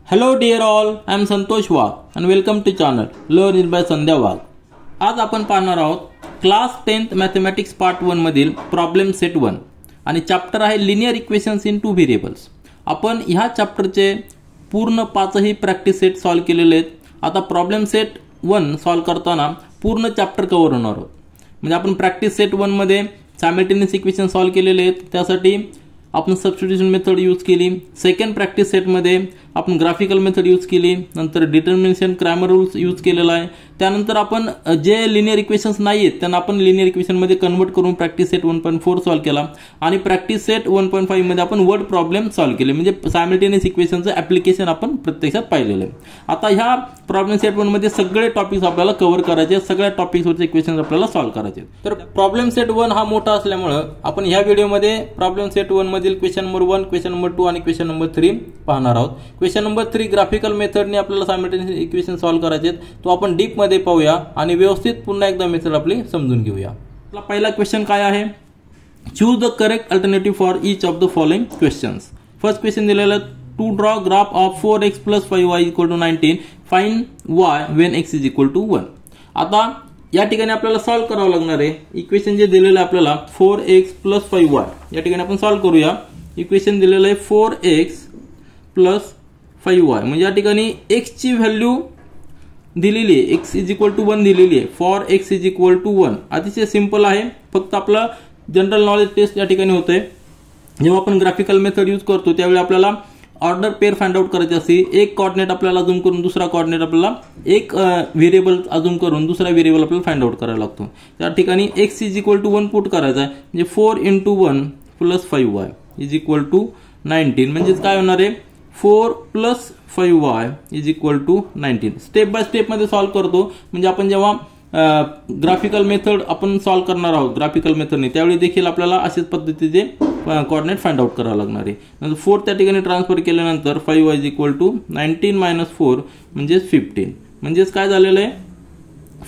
Hello dear all, I am Santosh Wagh and welcome to channel Learn it by Sandhya Wagh. आज आपण पाहणार आहोत class 10th mathematics part 1 मधील problem set 1 आणि chapter आहे linear equations in two variables. आपण ह्या चॅप्टरचे पूर्ण पाचही प्रॅक्टिस सेट सॉल्व केलेले आहेत. आता प्रॉब्लेम सेट 1 सॉल्व करताना पूर्ण चॅप्टर कव्हर होणार आहोत. म्हणजे आपण प्रॅक्टिस सेट 1 मध्ये सायमल्टेनियस इक्वेशन सॉल्व केलेले आहेत, त्यासाठी आपण सबस्टिट्यूशन मेथड यूज केली. सेकंड प्रॅक्टिस सेट मध्ये आपण ग्राफिकल मेथड यूज केली, नंतर डिटर्मिनेशन क्रॅमर रूल्स यूज केलेला आहे. त्यानंतर आपण जे लिनियर इक्वेशन्स नाही आहेत त्यांना आपण लिनियर इक्वेशन मध्ये कन्वर्ट करून प्रॅक्टिस सेट 1.4 सॉल्व केला आणि प्रॅक्टिस सेट 1.5 मध्ये आपण वर्ड प्रॉब्लेम सॉल्व केले. म्हणजे सायमल्टेनियस इक्वेशनचं ऍप्लिकेशन आपण प्रत्यक्षात पाहिलेलं आहे. आता ह्या प्रॉब्लेम सेट 1 मध्ये सगळे टॉपिक्स आपल्याला कव्हर करायचे आहेत, सगळ्या टॉपिक्सवरचे इक्वेशन्स आपल्याला सॉल्व करायचे आहेत. तर प्रॉब्लेम सेट 1 हा मोठा असल्यामुळे आपण ह्या व्हिडिओमध्ये प्रॉब्लेम सेट 1 मधील क्वेश्चन नंबर 1, क्वेश्चन नंबर 2 आणि क्वेश्चन नंबर 3 पाहणार आहोत. क्वेश्चन नंबर 3 ग्राफिकल मेथडने आपल्याला सायमल्टेनियस इक्वेशन सॉल्व करायचे आहेत. तो आपण डीप मध्ये पाहूया आणि व्यवस्थित पुन्हा एकदा मेथड आपली समजून घेऊया. आपला पहिला क्वेश्चन काय आहे? Choose the correct alternative for each of the following questions. First question दिलेला आहे to draw graph of 4x + 5y = 19, फाइंड y when x = 1. आता या ठिकाणी आपल्याला सॉल्व करावं लागणार आहे. इक्वेशन जे दिलेलं आहे आपल्याला 4x + 5y, या ठिकाणी आपण सॉल्व करूया. इक्वेशन दिलेलं आहे 4x + 5y, म्हणजे या ठिकाणी x ची व्हॅल्यू दिलेली आहे, x = 1 दिलेली आहे. फॉर x = 1 अतिशय सिंपल आहे. फक्त आपला जनरल नॉलेज टेस्ट या ठिकाणी होते. जेव्हा आपण ग्राफिकल मेथड यूज करतो त्यावेळी आपल्याला ऑर्डर पेअर फाइंड आउट करायची असते. एक कोऑर्डिनेट आपल्याला अजूम करून दुसरा कोऑर्डिनेट आपल्याला एक व्हेरिएबल अजूम करून दुसरा व्हेरिएबल आपल्याला फाइंड आउट करायला लागतो. त्या ठिकाणी x = 1 पुट करायचा आहे, म्हणजे 4 × 1 + 5y = 19. म्हणजेच काय होणार आहे 4 + 5y = 19. स्टेप बाय स्टेप मध्ये सॉल्व करतो. म्हणजे आपण जेव्हा ग्राफिकल मेथड आपण सॉल्व करणार आहोत ग्राफिकल मेथडने, त्यावेळी देखील आपल्याला अशाच पद्धतीचे कोऑर्डिनेट फाइंड आउट करावं लागणार आहे. नंतर 4 त्या ठिकाणी ट्रान्सफर केल्यानंतर 5y = 19 - 4 म्हणजे 15. म्हणजेच काय झालेलं आहे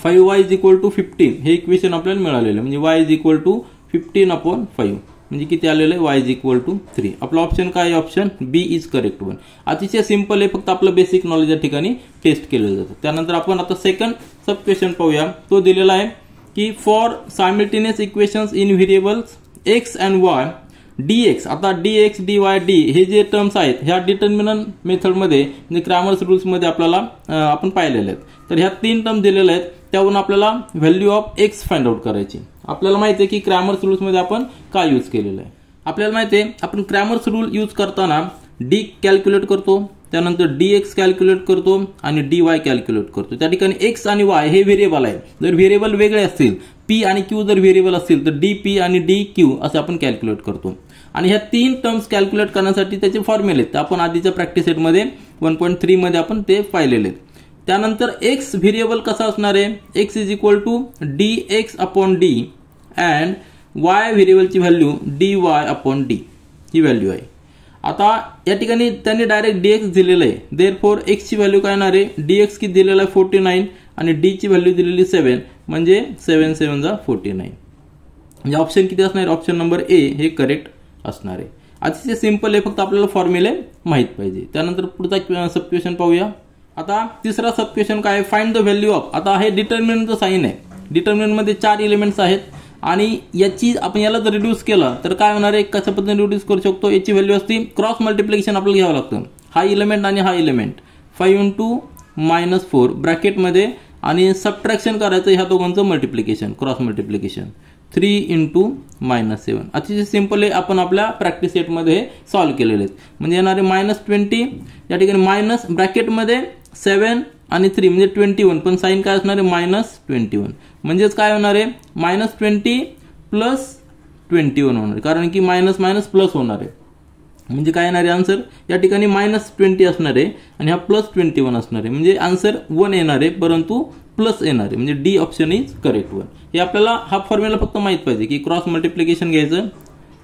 5y = 15 हे इक्वेशन आपल्याला मिळालेलं आहे. म्हणजे y = 15/5 म्हणजे किती आलेलं आहे y = 3. आपला ऑप्शन काय आहे? Option B is correct one. अतिशय सिंपल आहे, फक्त आपलं बेसिक नॉलेज या ठिकाणी टेस्ट केलं जातं. त्यानंतर आपण आता सेकंड सब क्वेश्चन पाहूया. तो दिलेला आहे की for simultaneous equations in variables x and y dx. आता dx dy d हे जे टर्म्स आहेत ह्या डिटर्मिनंट मेथडमध्ये म्हणजे क्रॅमर्स रूल्स मध्ये आपल्याला आपण पाहिलेले आहेत. तर ह्या 3 टर्म दिलेल्या आहेत, त्यावरून आपल्याला value of x find out करायची. आपल्याला माहिती आहे की क्रॅमर्स रूल्स मध्ये आपण काय यूज केलेलं आहे. आपल्याला माहिती आहे आपण क्रॅमर्स रूल यूज करताना d कॅल्क्युलेट करतो, त्यानंतर dx कॅल्क्युलेट करतो आणि dy कॅल्क्युलेट करतो. त्या ठिकाणी x आणि y हे व्हेरिएबल आहे. जर व्हेरिएबल वेगळे असतील, p आणि q जर व्हेरिएबल असतील तर dp आणि dq असे आपण कॅल्क्युलेट करतो. आणि ह्या 3 टर्म्स कॅल्क्युलेट करण्यासाठी त्याचे फॉर्म्युले आहेत, आपण आधीच्या प्रॅक्टिस सेट मध्ये 1.3 मध्ये आपण ते पाहिलेले आहेत. त्यानंतर x व्हेरिएबल कसा असणार आहे? x = dx/d अँड y व्हेरिएबलची व्हॅल्यू dy/d ही व्हॅल्यू आहे. आता या ठिकाणी त्यांनी डायरेक्ट dx दिलेलं आहे. देअरफॉर x ची व्हॅल्यू काय येणार आहे? dx किती दिलेला आहे 49 आणि d ची व्हॅल्यू दिलेली 7, म्हणजे 7 × 7 = 49. म्हणजे ऑप्शन किती असणार? ऑप्शन नंबर ए हे करेक्ट असणार आहे. अतिशय सिंपल आहे, फक्त आपल्याला फॉर्म्युले माहित पाहिजे. त्यानंतर पुढचा सब क्वेश्चन पाहूया. आता तिसरा सब क्वेश्चन काय आहे? Find the value of. आता हे डिटर्मिनंटचं साइन आहे. डिटर्मिनंट मध्ये 4 एलिमेंट्स आहेत आणि याची आपण याला जर रिड्यूस केलं तर काय होणार आहे? कशा पद्धतीने रिड्यूस करू शकतो? याची व्हॅल्यू असते क्रॉस मल्टिप्लिकेशन आपल्याला घ्यावं लागतं. हा एलिमेंट आणि हा एलिमेंट 5 × - 4 ब्रॅकेटमध्ये आणि सबट्रॅक्शन करायचं ह्या दोघांचं मल्टिप्लिकेशन क्रॉस मल्टिप्लिकेशन 3 × - 7. अतिशय सिंपल आहे, आपण आपल्या प्रॅक्टिस सेटमध्ये सॉल्व केलेले आहेत. म्हणजे येणारे -20 या ठिकाणी मायनस ब्रॅकेटमध्ये 7 आणि 3 म्हणजे 21, पण साइन काय असणार आहे -21. म्हणजेच काय होणार आहे -20 + 21 होणार आहे, कारण की मायनस प्लस होणार आहे. म्हणजे काय येणार आहे आन्सर या ठिकाणी -20 असणार आहे आणि हा +21 असणार आहे. म्हणजे आन्सर 1 येणार आहे, परंतु प्लस येणार आहे. म्हणजे D option is correct one. हे आपल्याला हा फॉर्म्युला फक्त माहित पाहिजे की क्रॉस मल्टिप्लिकेशन घ्यायचं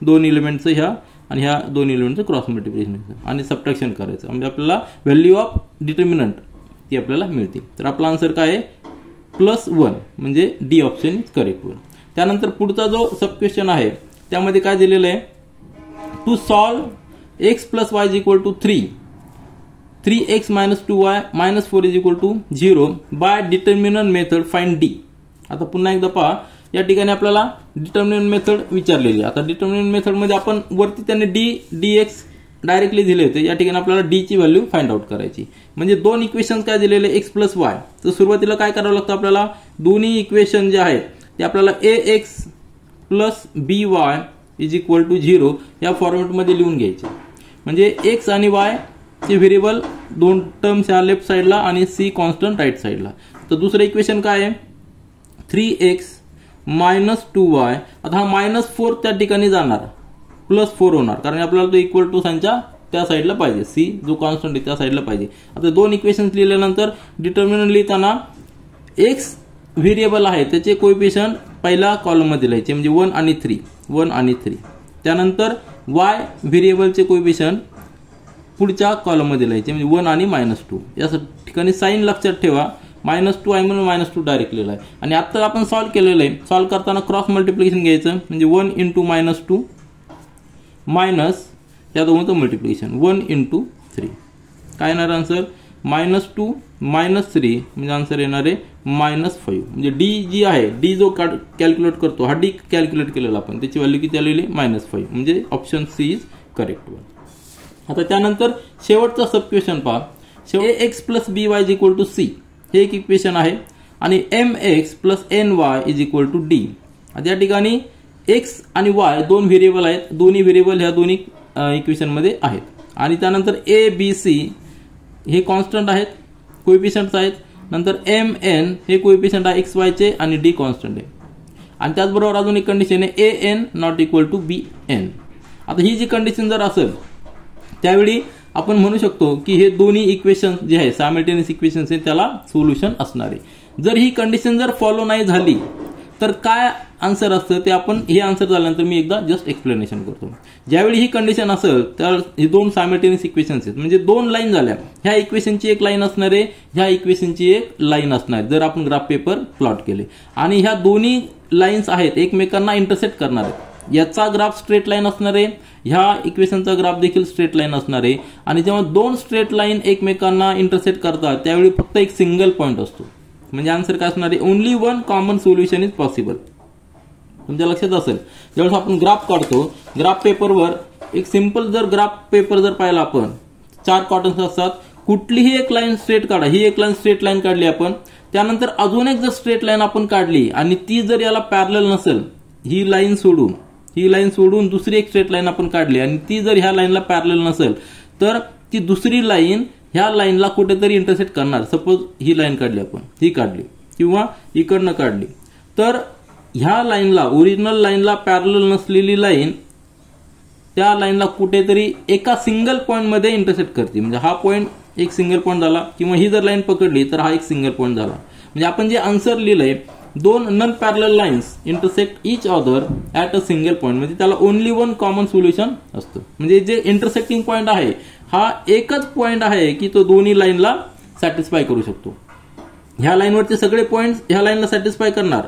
2 एलिमेंटचं ह्या आणि ह्या 2 एलिमेंटचं क्रॉस मल्टिप्लिकेशन घ्यायचं आणि सबट्रॅक्शन करायचं, म्हणजे आपल्याला व्हॅल्यू ऑफ डिटर्मिनंट ती आपल्याला मिळते. तर आपला आन्सर काय आहे +1, म्हणजे D option is correct one. त्यानंतर पुढचा जो सब क्वेश्चन आहे त्यामध्ये काय दिलेलं आहे? To solve x + y = 3 3x minus 2y minus 4 is equal to 0 by determinant method find d. आता पुन्हा एकदा पहा, या ठिकाणी आपल्याला डिटर्मिनंट मेथड विचारलेली आहे. आता डिटर्मिनंट मेथड मध्ये आपण वरती त्यांनी dx डायरेक्टली दिले होते, या ठिकाणी आपल्याला d ची व्हॅल्यू फाइंड आउट करायची. म्हणजे दोन इक्वेशन काय दिलेले x प्लस y, तर सुरुवातीला काय करावं लागतं आपल्याला, दोन्ही इक्वेशन जे आहेत ते आपल्याला ax plus by is equal to 0 या फॉर्मॅटमध्ये लिहून घ्यायचे. म्हणजे x आणि y चे व्हेरिएबल दोन टर्म्स या लेफ्ट साइडला आणि c कॉन्स्टंट राईट साइडला. तर दुसरं इक्वेशन काय आहे, 3x मायनस 2y. आता हा -4 त्या ठिकाणी जाणार, +4 होणार, कारण आपल्याला तो इक्वल टू साइनच्या त्या साइडला पाहिजे, c जो कॉन्स्टंट आहे त्या साइडला पाहिजे. आता दोन इक्वेशन्स लिहिल्यानंतर डिटर्मिनंट लिहिताना x व्हेरिएबल आहे त्याचे कोएफिशियंट पहिल्या कॉलम मध्ये लिहायचे, म्हणजे 1 आणि 3. त्यानंतर y व्हेरिएबलचे कोएफिशियंट पुढच्या कॉलम मध्ये लिहायचे, म्हणजे 1 आणि -2. या ठिकाणी साइन लक्षात ठेवा, -2 आहे म्हणून -2 डायरेक्ट लिहिला आहे. आणि आता आपण सॉल्व्ह केलेलं आहे, सॉल्व्ह करताना क्रॉस मल्टिप्लिकेशन घ्यायचं, म्हणजे 1 × -2 मायनस या दोघांचं मल्टिप्लिकेशन 1 × 3. काय येणार आन्सर, -2 - 3 म्हणजे आन्सर येणार आहे -5. म्हणजे डी जी आहे, डी जो कॅल्क्युलेट करतो हा डी कॅल्क्युलेट केलेला आपण, त्याची व्हॅल्यू किती आलेली, -5. म्हणजे option C is correct one. आता त्यानंतर शेवटचा सब क्वेश्चन पहा, ax plus by is equal to c हे एक इक्वेशन आहे, आणि mx plus ny is equal to d. आता या ठिकाणी x आणि y दोन व्हेरिएबल आहेत, दोन्ही व्हेरिएबल ह्या दोन्ही इक्वेशन मध्ये आहेत. आणि त्यानंतर a b c हे कॉन्स्टंट आहेत, कोएफिशियंट्स आहेत. नंतर mn हे कोएफिशियंट आहे x y चे आणि d कॉन्स्टंट आहे. आणि त्याचबरोबर अजून एक कंडिशन आहे an not equal to bn. आता ही जी कंडिशन जर असेल त्यावेळी आपण म्हणू शकतो की हे दोन्ही इक्वेशन जे आहे सायमल्टेनियस इक्वेशन्स आहे त्याला सोल्युशन असणार आहे. जर ही कंडिशन जर फॉलो नाही झाली तर काय आन्सर असतं ते आपण हे आन्सर झाल्यानंतर मी एकदा जस्ट एक्सप्लेनेशन करतो. ज्यावेळी ही कंडिशन असेल तर हे दोन सायमल्टेनियस इक्वेशन्स आहेत, म्हणजे दोन लाईन झाल्या, ह्या इक्वेशनची एक लाईन असणार आहे, ह्या इक्वेशनची एक लाईन असणार आहे जर आपण ग्राफ पेपर प्लॉट केले. आणि ह्या दोन्ही लाईन्स आहेत एकमेकांना इंटरसेक्ट करणार आहेत. याचा ग्राफ स्ट्रेट लाईन असणार आहे, ह्या इक्वेशनचा ग्राफ देखील स्ट्रेट लाईन असणार आहे. आणि जेव्हा दोन स्ट्रेट लाईन एकमेकांना इंटरसेक्ट करतात त्यावेळी फक्त एक सिंगल पॉईंट असतो. म्हणजे आन्सर काय असणार आहे, only one common solution is possible. तुमच्या लक्षात असेल ज्यावेळेस आपण ग्राफ काढतो, ग्राफ पेपरवर एक सिंपल जर ग्राफ पेपर जर पाहिला आपण, 4 क्वाड्रंट्स असतात, कुठलीही एक लाईन स्ट्रेट काढा, ही एक लाईन स्ट्रेट लाईन काढली आपण, त्यानंतर अजून एक जर स्ट्रेट लाईन आपण काढली आणि ती जर याला पॅरलल नसेल, ही लाईन सोडून दुसरी एक स्ट्रेट लाईन आपण काढली आणि ती जर ह्या लाईनला पॅरलल नसेल तर ती दुसरी लाईन ह्या लाईनला कुठेतरी इंटरसेक्ट करणार. सपोज ही लाईन काढली आपण, ही काढली किंवा इकडनं काढली, तर ह्या लाईनला ओरिजिनल लाईनला पॅरलल नसलेली लाईन त्या लाईनला कुठेतरी एका सिंगल पॉईंट मध्ये इंटरसेक्ट करते. म्हणजे हा पॉईंट एक सिंगल पॉईंट झाला, किंवा ही जर लाईन पकडली तर हा एक सिंगल पॉईंट झाला. म्हणजे आपण जे आन्सर लिहिलंय, दोन non parallel lines intersect each other at a single point, म्हणजे त्याला ओनली वन कॉमन सोल्युशन असतं. म्हणजे जे इंटरसेक्टिंग पॉईंट आहे हा एकच पॉईंट आहे की तो दोन्ही लाईनला सॅटिस्फाय करू शकतो. ह्या लाईनवरचे सगळे पॉईंट्स ह्या लाईनला सॅटिस्फाय करणार,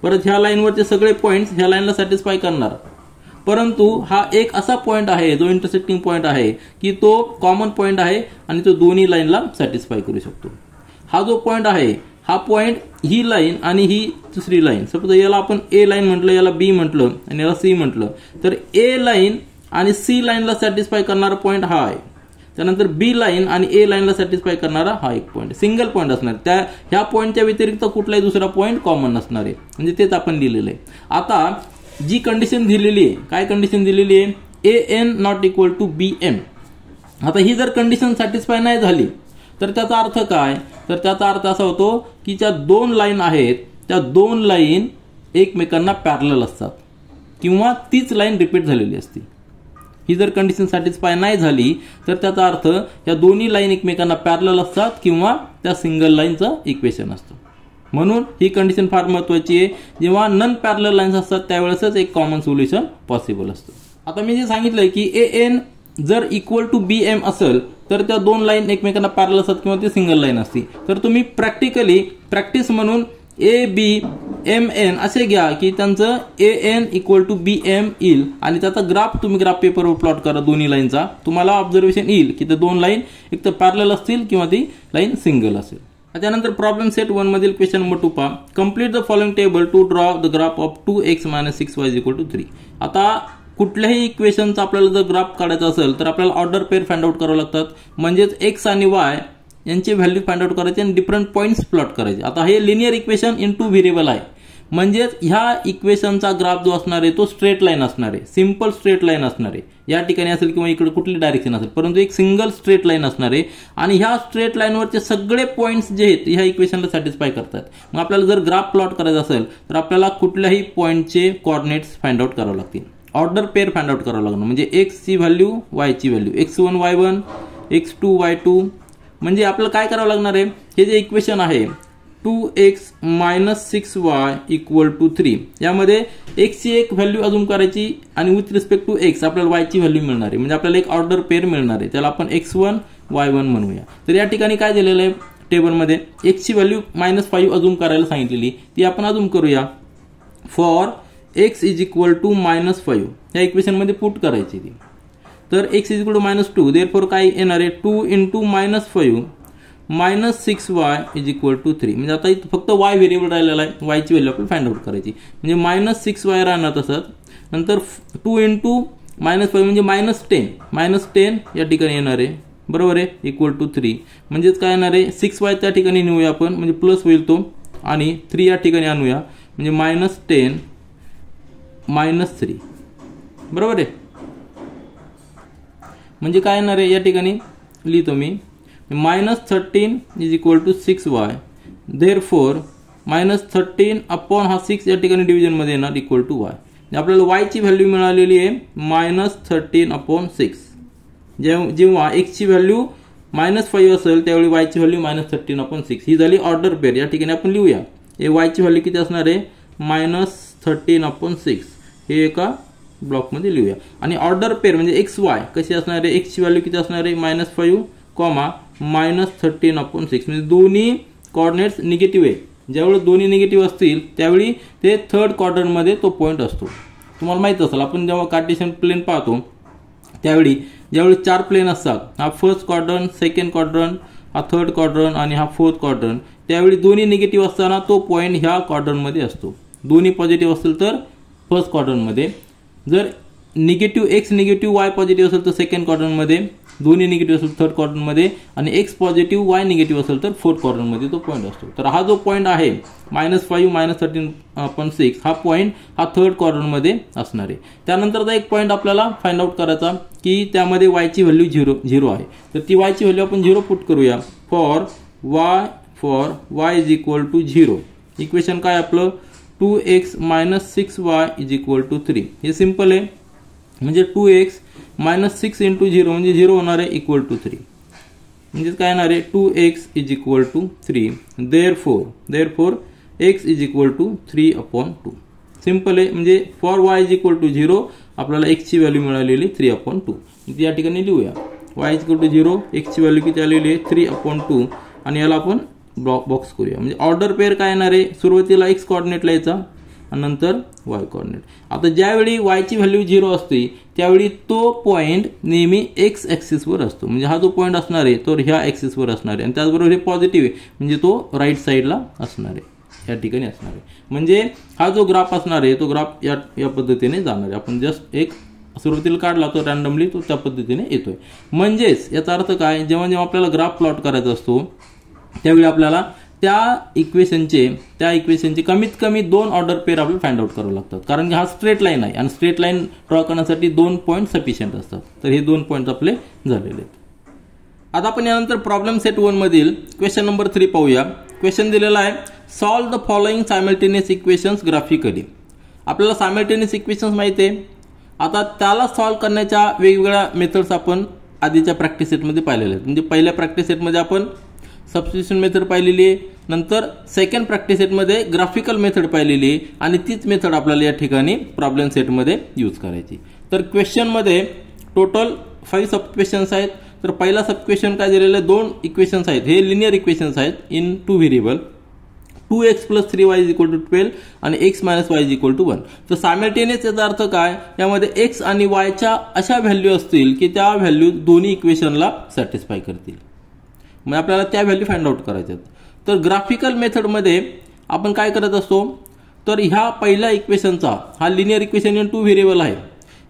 परत ह्या लाईनवरचे सगळे पॉईंट्स ह्या लाईनला सॅटिस्फाय करणार, परंतु हा एक असा पॉईंट आहे जो इंटरसेक्टिंग पॉईंट आहे की तो कॉमन पॉईंट आहे आणि तो दोन्ही लाईनला सॅटिस्फाय करू शकतो. हा जो पॉईंट आहे, हा पॉईंट ही लाईन आणि ही दुसरी लाईन, सपोज याला आपण ए लाईन म्हटलं, याला बी म्हटलं आणि याला सी म्हटलं, तर ए लाईन आणि सी लाईनला सॅटिस्फाय करणारा पॉईंट हा आहे. त्यानंतर बी लाईन आणि ए लाईनला सॅटिस्फाय करणारा हा एक पॉईंट, सिंगल पॉईंट असणार. ह्या पॉईंटच्या व्यतिरिक्त कुठलाही दुसरा पॉईंट कॉमन नसणार आहे. म्हणजे तेच आपण लिहिलेलं आहे. आता जी कंडिशन दिलेली आहे, काय कंडिशन दिलेली आहे, an not equal to bm. आता ही जर कंडिशन सॅटिस्फाय नाही झाली तर त्याचा अर्थ काय, तर त्याचा अर्थ असा होतो की ज्या दोन लाईन आहेत त्या दोन लाईन एकमेकांना पॅरलल असतात किंवा तीच लाईन रिपीट झालेली असते. ही जर कंडिशन सॅटिस्फाय नाही झाली तर त्याचा अर्थ या दोन्ही लाईन एकमेकांना पॅरलल असतात किंवा त्या सिंगल लाईनचं इक्वेशन असतं. म्हणून ही कंडिशन फार महत्वाची आहे. जेव्हा नन पॅरलल लाईन्स असतात त्यावेळेसच एक कॉमन सोल्युशन पॉसिबल असतं. आता मी जे सांगितलंय की an जर इक्वल टू bm असेल तर त्या दोन लाईन एकमेकांना पॅरलल असतात किंवा ती सिंगल लाईन असते. तर तुम्ही प्रॅक्टिकली प्रॅक्टिस म्हणून ए बी एम एन असे घ्या की त्यांचं A N equal to B M येईल आणि त्याचा ग्राफ तुम्ही ग्राफ पेपरवर प्लॉट करा दोन्ही लाईनचा, तुम्हाला ऑब्झर्वेशन येईल की ते दोन लाईन एक तर पॅरलल असतील किंवा ती लाईन सिंगल असेल. त्यानंतर प्रॉब्लेम सेट 1 मधील क्वेश्चन नंबर 2 पहा. Complete the following table to draw the graph of 2x - 6y = 3. आता कुठल्याही इक्वेशनचा आपल्याला जर ग्राफ काढायचा असेल तर आपल्याला ऑर्डर पेअर फाइंड आउट करावं लागतात, म्हणजेच x आणि y यांची व्हॅल्यू फाइंड आउट करायची आणि डिफरंट पॉईंट्स प्लॉट करायचे. आता हे लिनियर इक्वेशन इन 2 व्हेरिएबल आहे, म्हणजेच ह्या इक्वेशनचा ग्राफ जो असणार आहे तो स्ट्रेट लाईन असणार आहे, सिंपल स्ट्रेट लाईन असणार आहे. या ठिकाणी असेल किंवा इकडे कुठली डायरेक्शन असेल, परंतु एक सिंगल स्ट्रेट लाईन असणार आहे आणि ह्या स्ट्रेट लाईनवरचे सगळे पॉईंट्स जे आहेत ह्या इक्वेशनला सॅटिस्फाय करतात. मग आपल्याला जर ग्राफ प्लॉट करायचा असेल तर आपल्याला कुठल्याही पॉईंटचे कोऑर्डिनेट्स फाइंड आउट करावे लागतील, ऑर्डर पेअर फाइंड आउट करावं लागणार. म्हणजे x ची व्हॅल्यू y ची value, x1 y1 x2 y2. म्हणजे आपल्याला काय करावं लागणार आहे, हे जे इक्वेशन आहे 2x - 6y = 3, यामध्ये x ची एक व्हॅल्यू अजून करायची आणि विथ रिस्पेक्ट टू x आपल्याला y ची व्हॅल्यू मिळणार आहे. म्हणजे आपल्याला एक ऑर्डर पेअर मिळणार आहे, त्याला आपण x1 y1 म्हणूया. तर या ठिकाणी काय दिलेलं आहे टेबलमध्ये, x ची व्हॅल्यू -5 अजूम करायला सांगितलेली, ती आपण अजूम करूया. फॉर x = -5 या इक्वेशन मध्ये पुट करायची ती. तर x = -2, देअरफॉर काय येणार आहे 2 × -5 - 6y = 3. म्हणजे आता इथं फक्त y व्हेरिएबल राहिलेला आहे, y ची व्हॅल्यू आपल्याला फाइंड आउट करायची. म्हणजे -6y राहणार तसंच, नंतर 2 × -5 म्हणजे -10 या ठिकाणी येणार आहे, बरोबर आहे, = 3. म्हणजेच काय येणार आहे 6y त्या ठिकाणी नेऊया आपण, म्हणजे प्लस होईल तो, आणि 3 या ठिकाणी आणूया म्हणजे -10 - 3, बरोबर आहे. म्हणजे काय येणार आहे या ठिकाणी लिहितो मी -13 = 6y, देअरफॉर -13 अपॉन हा 6 या ठिकाणी डिव्हिजन मध्ये येणार = y. आपल्याला y ची व्हॅल्यू मिळालेली आहे -13/6. जेव्हा x ची व्हॅल्यू -5 असेल त्यावेळी y ची व्हॅल्यू -13/6. ही झाली ऑर्डर पेअर. या ठिकाणी आपण लिहूया y ची व्हॅल्यू किती असणार आहे -13/6. हे एका ब्लॉक मध्ये लिहूया. आणि ऑर्डर पेअर म्हणजे xy कशी असणार आहे, x ची व्हॅल्यू किती असणार आहे -5, -13/6. म्हणजे दोन्ही कोऑर्डिनेट्स निगेटिव्ह आहे. ज्यावेळी दोन्ही निगेटिव्ह असतील त्यावेळी ते थर्ड क्वाड्रंटमध्ये तो पॉईंट असतो. तुम्हाला माहित असेल आपण जेव्हा कार्टेशियन प्लेन पाहतो त्यावेळी ज्यावेळी 4 प्लेन असतात, हा फर्स्ट क्वाड्रंट, सेकंड क्वाड्रंट, हा थर्ड क्वाड्रंट आणि हा फोर्थ क्वाड्रंट, त्यावेळी दोन्ही निगेटिव्ह असताना तो पॉईंट ह्या क्वाड्रंटमध्ये असतो. दोन्ही पॉझिटिव्ह असतील तर फर्स्ट क्वाड्रंटमध्ये, जर negative x negative y positive असेल तर सेकंड क्वाड्रंटमध्ये, दोन्ही निगेटिव्ह असेल थर्ड क्वाड्रंटमध्ये, आणि x पॉझिटिव्ह y निगेटिव्ह असेल तर फोर्थ क्वाड्रंटमध्ये तो पॉईंट असतो. तर हा जो पॉईंट आहे -5 -13/6 हा पॉईंट हा थर्ड क्वाड्रंटमध्ये असणार आहे. त्यानंतरचा एक पॉईंट आपल्याला फाइंड आउट करायचा की त्यामध्ये y ची व्हॅल्यू 0 आहे. तर ती y ची व्हॅल्यू आपण 0 पुट करूया. For y = 0. इक्वेशन काय आपलं 2x - 6y = 3. हे सिंपल आहे. म्हणजे 2x - 6 × 0 म्हणजे 0 होणार आहे =3. म्हणजे काय येणार आहे 2x = 3. Therefore x = 3/2. सिंपल आहे. म्हणजे फॉर y = 0 आपल्याला x ची व्हॅल्यू मिळालेली 3/2. या ठिकाणी लिहूया y = 0, x ची व्हॅल्यू किती आलेली आहे 3/2, आणि याला आपण बॉक्स करूया. म्हणजे ऑर्डर पेअर काय येणार आहे, सुरुवातीला x कोऑर्डिनेट लिहायचा आणि नंतर y कोऑर्डिनेट. आता ज्यावेळी y ची व्हॅल्यू 0 असते त्यावेळी तो पॉईंट नेहमी x ॲक्सिसवर असतो. म्हणजे हा जो पॉईंट असणार आहे तो ह्या ॲक्सिसवर असणार आहे, आणि त्याचबरोबर हे पॉझिटिव्ह आहे म्हणजे तो राईट साईडला असणार आहे, या ठिकाणी असणार आहे. म्हणजे हा जो ग्राफ असणार आहे तो ग्राफ या पद्धतीने जाणार आहे. आपण जस्ट एक सुरुवातीला काढला तो रँडमली तो त्या पद्धतीने येतोय. म्हणजेच याचा अर्थ काय, जेव्हा जेव्हा आपल्याला ग्राफ प्लॉट करायचा असतो त्यावेळी आपल्याला त्या इक्वेशनचे कमीत कमी 2 ऑर्डर पेअर आपल्याला फाइंड आउट करावे लागतात, कारण की हा स्ट्रेट लाईन आहे आणि स्ट्रेट लाईन ड्रॉ करण्यासाठी 2 पॉईंट सफिशियंट असतात. तर हे 2 पॉईंट आपले झालेले आहेत. आता आपण यानंतर प्रॉब्लेम सेट 1 मधील क्वेश्चन नंबर 3 पाहूया. क्वेश्चन दिलेला आहे solve the following simultaneous equations graphically. आपल्याला सायमल्टेनियस इक्वेशन्स माहिती आहे. आता त्याला सॉल्व करण्याच्या वेगवेगळ्या मेथड्स आपण आधीच्या प्रॅक्टिस सेटमध्ये पाहिलेल्या आहेत. म्हणजे पहिल्या प्रॅक्टिस सेटमध्ये आपण सबस्टिट्यूशन मेथड पाहिलेली आहे, नंतर सेकंड प्रॅक्टिस सेटमध्ये ग्राफिकल मेथड पाहिलेली आहे, आणि तीच मेथड आपल्याला या ठिकाणी प्रॉब्लेम सेटमध्ये यूज करायची. तर क्वेश्चनमध्ये टोटल 5 सब क्वेश्चन्स आहेत. तर पहिला सब क्वेश्चन काय दिलेलं आहे, 2 इक्वेशन्स आहेत, हे लिनियर इक्वेशन्स आहेत इन 2 व्हेरिएबल. 2x + 3y = 12 आणि x - y = 1. तर सायमल्टेनियस याचा अर्थ काय, यामध्ये x आणि y च्या अशा व्हॅल्यू असतील की त्या व्हॅल्यू दोन्ही इक्वेशनला सॅटिस्फाय करतील. मग आपल्याला त्या व्हॅल्यू फाइंड आउट करायच्या आहेत. तर ग्राफिकल मेथडमध्ये आपण काय करत असतो, तर ह्या पहिल्या इक्वेशनचा हा लिनियर इक्वेशन इन 2 व्हेरिएबल आहे.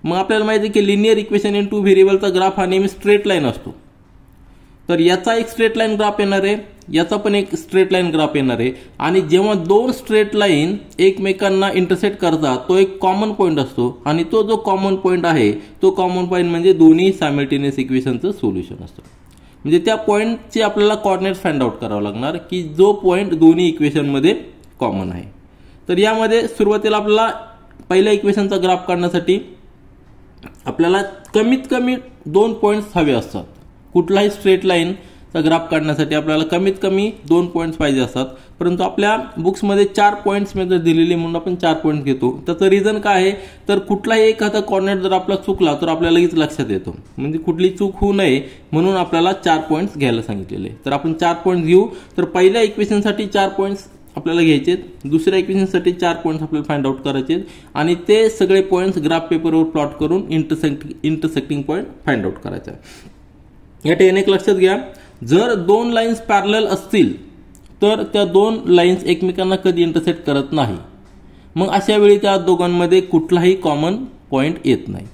मग आपल्याला माहिती आहे की लिनियर इक्वेशन इन 2 व्हेरिएबलचा ग्राफ हा नेहमी स्ट्रेट लाईन असतो. तर याचा एक स्ट्रेट लाईन ग्राफ येणार आहे, याचा पण एक स्ट्रेट लाईन ग्राफ येणार आहे. आणि जेव्हा दोन स्ट्रेट लाईन एकमेकांना इंटरसेक्ट करतात तो एक कॉमन पॉईंट असतो आणि तो जो कॉमन पॉईंट आहे तो कॉमन पॉईंट म्हणजे दोन्ही सायमल्टेनियस इक्वेशनचं सोल्युशन असतं. म्हणजे त्या पॉईंटची आपल्याला कोऑर्डिनेट्स फाइंड आउट करावं लागणार की जो पॉईंट दोन्ही इक्वेशनमध्ये कॉमन आहे. तर यामध्ये सुरुवातीला आपल्याला पहिल्या इक्वेशनचा ग्राफ काढण्यासाठी आपल्याला कमीत कमी 2 पॉईंट्स हवे असतात. कुठलाही स्ट्रेट लाईनचा ग्राफ काढण्यासाठी आपल्याला कमीत कमी 2 पॉईंट्स पाहिजे असतात. परंतु आपल्या बुक्समध्ये 4 पॉईंट्स मेथड दिलेली म्हणून आपण 4 पॉईंट्स घेतो. त्याचं रिझन काय आहे, तर कुठलाही एखादा कोऑर्डिनेट जर आपला चुकला तर आपल्याला लगेच लक्षात येतो. म्हणजे कुठली चूक होऊ नये म्हणून आपल्याला 4 पॉईंट्स घ्यायला सांगितलेले. तर आपण 4 पॉईंट्स घेऊ. तर पहिल्या इक्वेशनसाठी 4 पॉईंट्स आपल्याला घ्यायचे, दुसऱ्या इक्वेशनसाठी 4 पॉईंट्स आपल्याला फाइंड आउट करायचे आणि ते सगळे पॉईंट्स ग्राफ पेपरवर प्लॉट करून इंटरसेक्टिंग पॉईंट फाइंड आउट करायचा. या ठिकाणी एक लक्षात घ्या, जर 2 लाईन्स पॅरलल असतील तर त्या 2 लाईन्स एकमेकांना कधी इंटरसेक्ट करत नाही. मग अशा वेळी त्या दोघांमध्ये कुठलाही कॉमन पॉईंट येत नाही.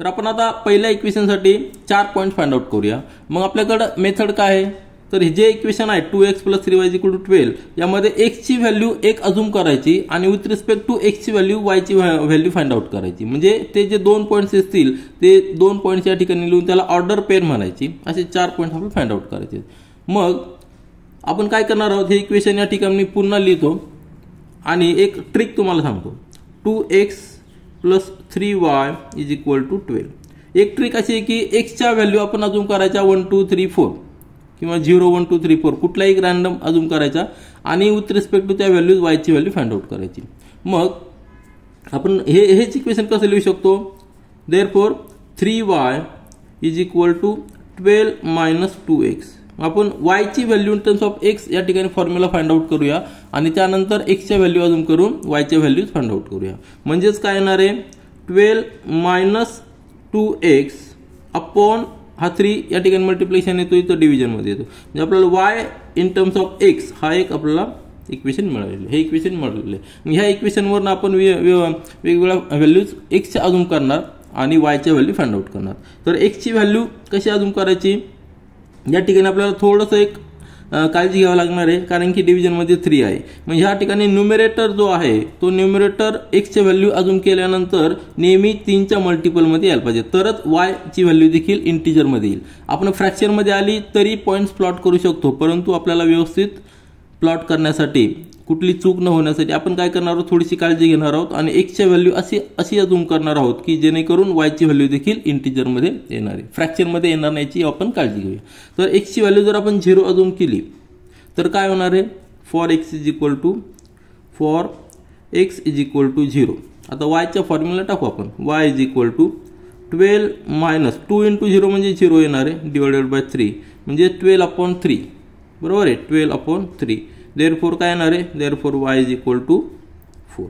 तर आपण आता पहिल्या इक्वेशनसाठी 4 पॉईंट फाइंड आउट करूया. मग आपल्याकडे मेथड काय आहे, तर हे जे इक्वेशन आहे 2x + 3y = 12 यामध्ये x ची व्हॅल्यू 1 अझूम करायची आणि विथ रिस्पेक्ट टू x ची व्हॅल्यू y ची व्हॅल्यू फाइंड आउट करायची. म्हणजे ते जे 2 पॉईंट्स असतील ते 2 पॉईंट्स या ठिकाणी लिहून त्याला ऑर्डर पेअर म्हणायची. असे 4 पॉईंट्स आपण फाइंड आउट करायचे. मग आपण काय करणार आहोत, हे इक्वेशन या ठिकाणी पुन्हा लिहितो आणि एक ट्रिक तुम्हाला सांगतो. 2x + 3y = 12. एक ट्रिक अशी आहे की x च्या व्हॅल्यू आपण अझूम करायच्या 1 2 3 4 किंवा 0 1 2 3 4 कुठलाही एक रॅन्डम अझूम करायचा आणि विथ रिस्पेक्ट टू त्या व्हॅल्यूज y ची व्हॅल्यू फाइंड आउट करायची. मग आपण हेच इक्वेशन कसं लिहू शकतो, देअरफॉर 3y = 12 - 2x. आपण y ची value in terms of x या ठिकाणी फॉर्म्युला फाइंड आउट करूया आणि त्यानंतर x च्या व्हॅल्यू अझूम करून y च्या व्हॅल्यूज फाइंड आउट करूया. म्हणजेच काय येणार आहे, 12 - 2x अपॉन हा 3 या ठिकाणी मल्टिप्लिकेशन येतो, इथं डिव्हिजन मध्ये येतो. म्हणजे आपल्याला y in terms of x हा एक आपल्याला इक्वेशन मिळालेलं, हे इक्वेशन मिळालेलं आहे. ह्या इक्वेशनवरून आपण वेगवेगळ्या व्हॅल्यूज x च्या अझूम करणार आणि y च्या व्हॅल्यू फाइंड आउट करणार. तर x ची व्हॅल्यू कशी अझूम करायची, या ठिकाणी आपल्याला थोडंसं एक काळजी घ्यावी लागणार आहे कारण की डिव्हिजन मध्ये 3 आहे. म्हणजे ह्या ठिकाणी न्यूमरेटर जो आहे तो न्यूमरेटर x ची व्हॅल्यू अझूम केल्यानंतर नेहमी 3 च्या मल्टिपल मध्ये यायला पाहिजे, तरच y ची व्हॅल्यू देखील इंटिजर मध्ये येईल. आपण फ्रॅक्शन मध्ये आली तरी पॉईंट्स प्लॉट करू शकतो, परंतु आपल्याला व्यवस्थित प्लॉट करण्यासाठी कुठली चूक न होण्यासाठी आपण काय करणार आहोत, थोडीशी काळजी घेणार आहोत आणि x ची व्हॅल्यू अशी अझूम करणार आहोत की जेणेकरून y ची व्हॅल्यू देखील इंटिजर मध्ये येणार आहे, फ्रॅक्शन मध्ये येणार नाही याची आपण काळजी घेऊया. तर x ची व्हॅल्यू जर आपण 0 अझूम केली तर काय होणार आहे, फॉर x = 0. आता y च्या फॉर्म्युला टाकू आपण, y = 12 - 2 × 0 म्हणजे 0 येणार आहे डिवायडेड बाय 3 म्हणजे 12/3 बरोबर आहे, 12/3. देअरफॉर काय येणार आहे, देअरफॉर y = 4.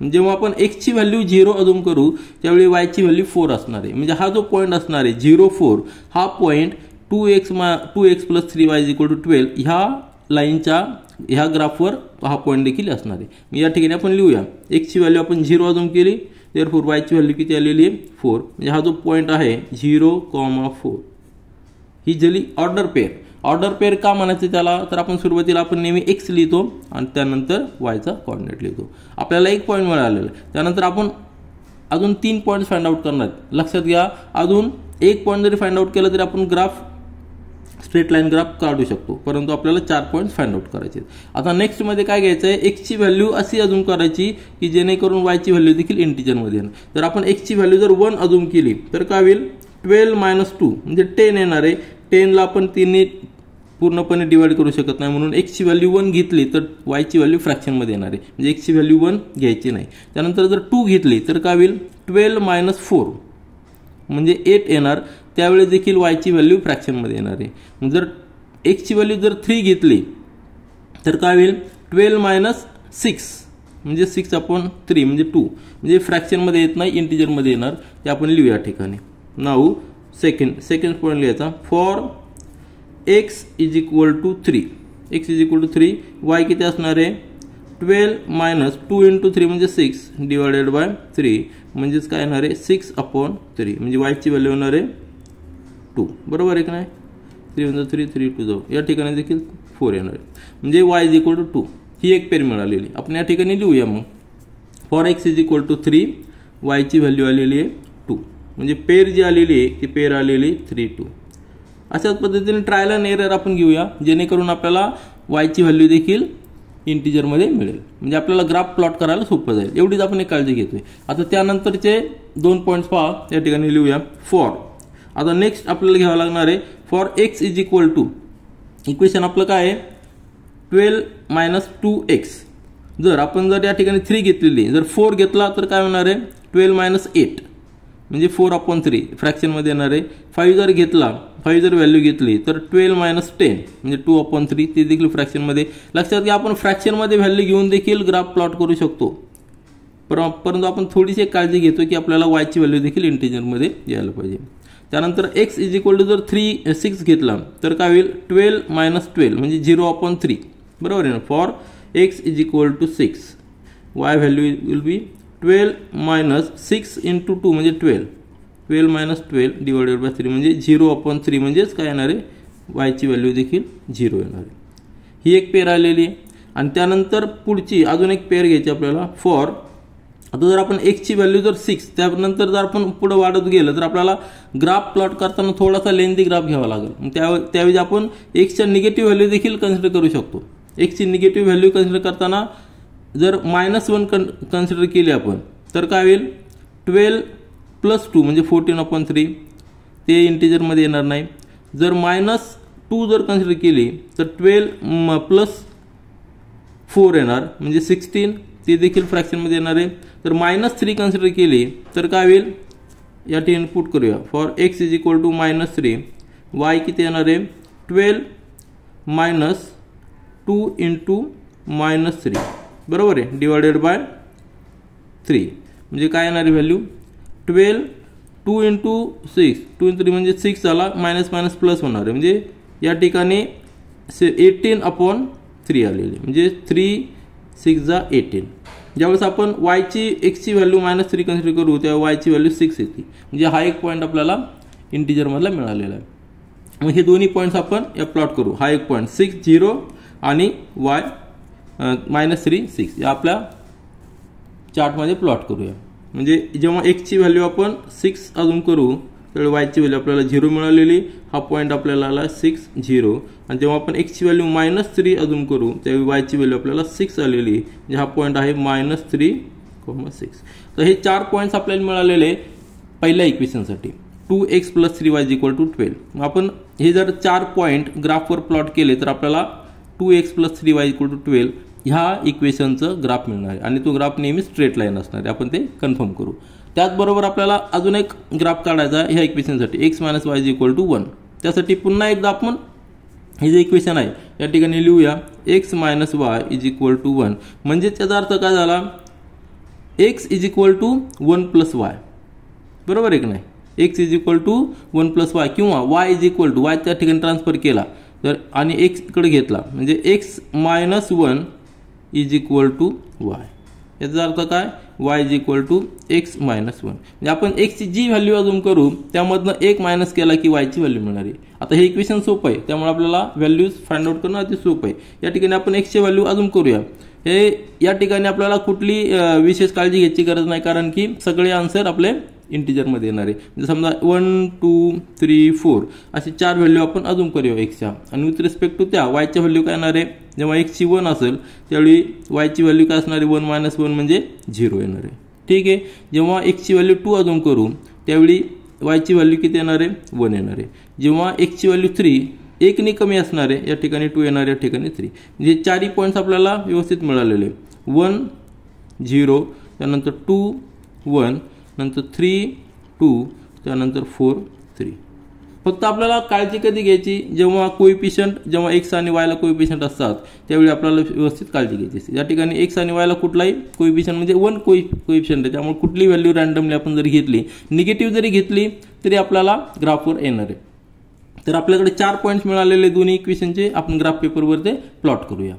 जेव्हा आपण x ची व्हॅल्यू 0 अझूम करू त्यावेळी y ची व्हॅल्यू 4 असणार आहे. म्हणजे हा जो पॉईंट असणार आहे 0 4 हा पॉईंट 2x + 3y = 12 ह्या लाईनच्या ह्या ग्राफवर हा पॉईंट देखील असणार आहे. या ठिकाणी आपण लिहूया, x ची व्हॅल्यू आपण 0 अझूम केली, देअरफॉर y ची व्हॅल्यू किती आलेली आहे 4. म्हणजे हा जो पॉईंट आहे 0, 4 ही झाली ऑर्डर पेअर. ऑर्डर पेअर का म्हणायचं त्याला, तर आपण सुरुवातीला आपण नेहमी x लिहितो आणि त्यानंतर y चा कोऑर्डिनेट लिहितो. आपल्याला एक पॉईंट मिळालेला, त्यानंतर आपण अजून 3 पॉईंट्स फाइंड आउट करणार. लक्षात घ्या, अजून एक पॉईंट जरी फाइंड आउट केलं तरी आपण ग्राफ स्ट्रेट लाईन ग्राफ काढू शकतो, परंतु आपल्याला 4 पॉईंट्स फाइंड आउट करायचे. आता नेक्स्ट मध्ये काय घ्यायचं आहे, x ची व्हॅल्यू अशी अझूम करायची की जेणेकरून y ची व्हॅल्यू देखील इंटिजर मध्ये येणार. तर आपण x ची व्हॅल्यू जर 1 अझूम केली तर काय होईल, 12 - 2 म्हणजे 10 येणार आहे. 10 ला आपण 3 ने पूर्णपणे डिवाइड करू शकत नाही म्हणून x ची व्हॅल्यू 1 घेतली तर y ची व्हॅल्यू फ्रॅक्शन मध्ये येणार आहे. म्हणजे x ची व्हॅल्यू 1 घ्यायची नाही. त्यानंतर जर 2 घेतली तर काय होईल, 12 - 4 म्हणजे 8 येणार, त्यावेळेस देखील y ची व्हॅल्यू फ्रॅक्शन मध्ये येणार आहे. जर x ची व्हॅल्यू जर 3 घेतली तर काय होईल, 12 मायनस 6 म्हणजे 6/3 म्हणजे 2 म्हणजे फ्रॅक्शनमध्ये येत नाही, इंटिजरमध्ये येणार, ते आपण लिहूया ठिकाणी. नाऊ सेकंड पॉईंट लिहायचा. For x is equal to 3, x is equal to 3, y किती असणार आहे 12 मायनस 2 × 3 म्हणजे 6 डिवायडेड बाय 3 म्हणजेच काय येणार आहे 6/3 म्हणजे y ची व्हॅल्यू होणार आहे 2. बरोबर आहे की नाही. 3 × 3 3 2 जाऊ, या ठिकाणी देखील 4 येणार आहे म्हणजे y इज इक्वल टू 2. ही एक पेर मिळालेली आपण या ठिकाणी लिहूया. मग for x is equal to 3, y ची व्हॅल्यू आलेली आहे 2 म्हणजे पेर जी आलेली आहे ती पेर आलेली 3 2. अशाच पद्धतीने ट्रायल अँड एरर आपण घेऊया जेणेकरून आपल्याला y ची व्हॅल्यू देखील इंटिजरमध्ये मिळेल, म्हणजे आपल्याला ग्राफ प्लॉट करायला सोपं जाईल. एवढीच आपण एक काळजी घेतोय. आता त्यानंतरचे 2 पॉईंट्स पहा, या ठिकाणी लिहूया. फॉर आता नेक्स्ट आपल्याला घ्यावं लागणार आहे for x is equal to, equation आपलं काय आहे 12 मायनस 2x. जर आपण या ठिकाणी 3 घेतलेली, जर 4 घेतला तर काय होणार आहे 12 मायनस 8 म्हणजे 4/3 फ्रॅक्शनमध्ये येणार आहे. 5 जर घेतला, 5 जर व्हॅल्यू घेतली तर 12 मायनस 10 म्हणजे 2/3 ते देखील फ्रॅक्शनमध्ये. लक्षात घ्या आपण फ्रॅक्शनमध्ये व्हॅल्यू घेऊन देखील ग्राफ प्लॉट करू शकतो, परंतु आपण थोडीशी काळजी घेतो की आपल्याला y ची व्हॅल्यू देखील इंटिजरमध्ये यायला पाहिजे. त्यानंतर x इज इक्वल टू जर 6 घेतला तर काय होईल 12 मायनस 12 म्हणजे 0/3. बरोबर आहे ना. For x is equal to 6, y value will be 12 minus 6 × 2 म्हणजे 12 मायनस 12 डिवायडेड बाय 3 म्हणजे 0/3 म्हणजेच काय येणार आहे y ची व्हॅल्यू देखील 0 येणार आहे. ही एक पेर आलेली आहे. आणि त्यानंतर पुढची अजून एक पेर घ्यायची आपल्याला. फॉर आता जर आपण x ची व्हॅल्यू जर 6, त्यानंतर जर आपण पुढे वाढत गेलं तर आपल्याला ग्राफ प्लॉट करताना थोडासा लेंथी ग्राफ घ्यावा लागेल. त्यावेळी आपण x च्या निगेटिव्ह व्हॅल्यू देखील कन्सिडर करू शकतो. x ची निगेटिव्ह व्हॅल्यू कन्सिडर करताना जर -1 कन्सिडर केली आपण तर काय होईल 12 प्लस 2 म्हणजे 14/3 ते इंटिजरमध्ये येणार नाही. जर -2 जर कन्सिडर केली तर 12 प्लस 4 येणार म्हणजे 16 ते देखील फ्रॅक्शनमध्ये येणार आहे. तर -3 कन्सिडर केली तर काय होईल या ठिकाणी पुट करूया. For x is equal to -3, y किती येणार आहे 12 मायनस 2 × -3 बरोबर आहे डिवायडेड बाय 3 म्हणजे काय येणार आहे व्हॅल्यू 12 2 × 6 2 × 3 म्हणजे 6 झाला, मायनस मायनस प्लस होणार आहे म्हणजे या ठिकाणी 18/3 आलेली म्हणजे 3 6 18. ज्यावेळेस आपण y ची x ची व्हॅल्यू -3 कन्सिडर करू तेव्हा y ची व्हॅल्यू 6 येते. म्हणजे हा एक पॉईंट आपल्याला इंटिजरमधला मिळालेला आहे. मग हे दोन्ही पॉईंट्स आपण या प्लॉट करू. हा एक पॉईंट 6 0 आणि y -3 6 या आपल्या चार्टमध्ये प्लॉट करूया. म्हणजे जेव्हा x ची व्हॅल्यू आपण 6 अजून करू त्यावेळी y ची व्हॅल्यू आपल्याला 0 मिळालेली. हा पॉईंट आपल्याला आला 6 0 आणि जेव्हा आपण x ची व्हॅल्यू -3 अजून करू त्यावेळी y ची व्हॅल्यू आपल्याला 6 आलेली. म्हणजे हा पॉईंट आहे -3, 6. तर हे 4 पॉईंट्स आपल्याला मिळालेले पहिल्या इक्वेशनसाठी 2x + 3y = 12. मग आपण हे जर 4 पॉईंट ग्राफवर प्लॉट केले तर आपल्याला 2x + 3y = 12 ह्या इक्वेशनचं ग्राफ मिळणार आहे आणि तो ग्राफ नेहमी स्ट्रेट लाईन असणार आहे. आपण ते कन्फर्म करू. त्याचबरोबर आपल्याला अजून एक ग्राफ काढायचा आहे ह्या इक्वेशनसाठी x - y = 1. त्यासाठी पुन्हा एकदा आपण हे जे इक्वेशन आहे या ठिकाणी लिहूया x - y = 1 म्हणजे त्याचा अर्थ काय झाला x = 1 + y. बरोबर आहे की नाही. x = 1 + y किंवा y y त्या ठिकाणी ट्रान्सफर केला तर आणि x कडे घेतला म्हणजे x - 1 = y. याचा अर्थ काय y = x - 1 म्हणजे आपण x ची जी व्हॅल्यू अजून करू त्यामधनं 1 मायनस केला की y ची व्हॅल्यू मिळणार आहे. आता हे इक्वेशन सोपं आहे त्यामुळे आपल्याला व्हॅल्यूज फाइंड आउट करणं अति सोपं आहे. या ठिकाणी आपण x ची व्हॅल्यू अजून करूया. हे या ठिकाणी आपल्याला कुठली विशेष काळजी घ्यायची गरज नाही कारण की सगळे आन्सर आपले इंटिजरमध्ये येणार आहे. म्हणजे समजा 1 2 3 4 असे 4 व्हॅल्यू आपण अजून करूया एक्सच्या आणि विथ रिस्पेक्ट टू त्या y ची व्हॅल्यू काय येणार आहे जेव्हा x ची 1 असेल त्यावेळी y ची व्हॅल्यू काय असणार आहे 1 - 1 म्हणजे 0 येणार आहे. ठीक आहे. जेव्हा x ची व्हॅल्यू 2 अजून करू त्यावेळी y ची व्हॅल्यू किती येणार आहे 1 येणार आहे. जेव्हा x ची व्हॅल्यू 3 1 ने कमी असणार आहे या ठिकाणी 2 येणार आहे या ठिकाणी 3. म्हणजे चारही पॉईंट्स आपल्याला व्यवस्थित मिळालेले 1 0 त्यानंतर 2 1 नंतर 3 2 त्यानंतर 4 3. फक्त आपल्याला काळजी कधी घ्यायची, जेव्हा कोइफिशियंट, जेव्हा एक्स आणि वायला कोइफिशियंट असतात त्यावेळी आपल्याला व्यवस्थित काळजी घ्यायची असते. या ठिकाणी एक्स आणि वायला कुठलाही कोइफिशियंट म्हणजे वन कोइफिशियंट आहे, त्यामुळे कुठली व्हॅल्यू रँडमली आपण जरी घेतली, निगेटिव्ह जरी घेतली तरी आपल्याला ग्राफवर येणार आहे. तर आपल्याकडे 4 पॉईंट्स मिळालेले दोन्ही इक्वेशनचे आपण ग्राफ पेपरवर ते प्लॉट करूया.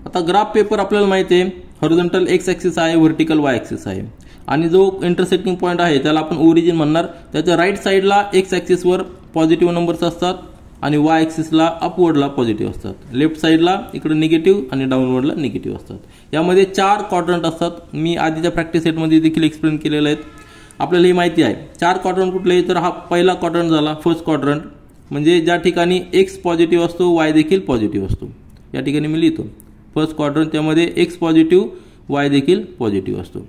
आता ग्राफ पेपर आपल्याला माहिती आहे हॉरिझॉन्टल एक्स ॲक्सिस आहे, व्हर्टिकल वाय ॲक्सिस आहे, आणि जो इंटरसेक्टिंग पॉईंट आहे त्याला आपण ओरिजिन म्हणणार. त्याच्या राईट साईडला एक्स ॲक्सिसवर पॉझिटिव्ह नंबर्स असतात आणि वाय ॲक्सिसला अपवर्डला पॉझिटिव्ह असतात. लेफ्ट साईडला इकडे निगेटिव्ह आणि डाऊनवर्डला निगेटिव्ह असतात. यामध्ये 4 क्वाड्रंट असतात. मी आधीच्या प्रॅक्टिस सेटमध्ये देखील एक्सप्लेन केलेलं आहेत. आपल्याला ही माहिती आहे. 4 क्वाड्रंट कुठले, तर हा पहिला क्वाड्रंट झाला फर्स्ट क्वाड्रंट, म्हणजे ज्या ठिकाणी एक्स पॉझिटिव्ह असतो वाय देखील पॉझिटिव्ह असतो. या ठिकाणी मी लिहितो फर्स्ट क्वाड्रंट, त्यामध्ये एक्स पॉझिटिव्ह वाय देखील पॉझिटिव्ह असतो.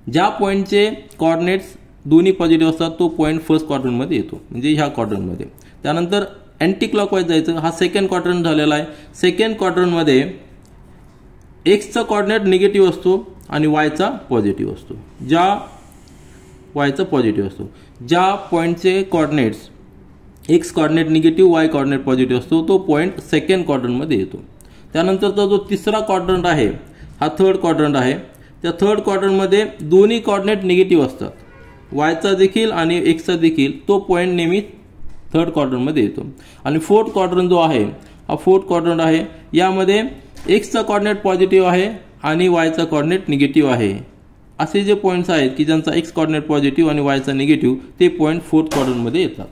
ज्या पॉईंटचे कॉर्डिनेट्स दोन्ही पॉझिटिव्ह असतात तो पॉईंट फर्स्ट क्वाड्रंटमध्ये येतो, म्हणजे ह्या क्वाड्रंटमध्ये. त्यानंतर अँटी क्लॉकवाईज जायचं. हा सेकंड क्वाड्रंट झालेला आहे. सेकंड क्वाड्रंटमध्ये एक्सचा कॉर्डिनेट निगेटिव्ह असतो आणि वायचा पॉझिटिव्ह असतो. वायचा पॉझिटिव्ह असतो. ज्या पॉईंटचे coordinates x coordinate negative y coordinate positive असतो तो पॉईंट सेकंड क्वाड्रंटमध्ये येतो. त्यानंतरचा जो तिसरा क्वाड्रंट आहे हा थर्ड क्वाड्रंट आहे. त्या थर्ड क्वाड्रंटमध्ये दोन्ही कॉर्डिनेट निगेटिव्ह असतात, वायचा देखील आणि एक्सचा देखील. तो पॉईंट नेहमी थर्ड क्वाड्रंटमध्ये येतो. आणि फोर्थ क्वाड्रंट जो आहे हा फोर्थ क्वाड्रंट आहे. यामध्ये एक्सचा कॉर्डिनेट पॉझिटिव्ह आहे आणि वायचा कॉर्डिनेट निगेटिव्ह आहे. असे जे पॉईंट्स आहेत की ज्यांचा एक्स कॉर्डिनेट पॉझिटिव्ह आणि वायचा निगेटिव्ह, ते पॉईंट फोर्थ क्वाड्रंटमध्ये येतात.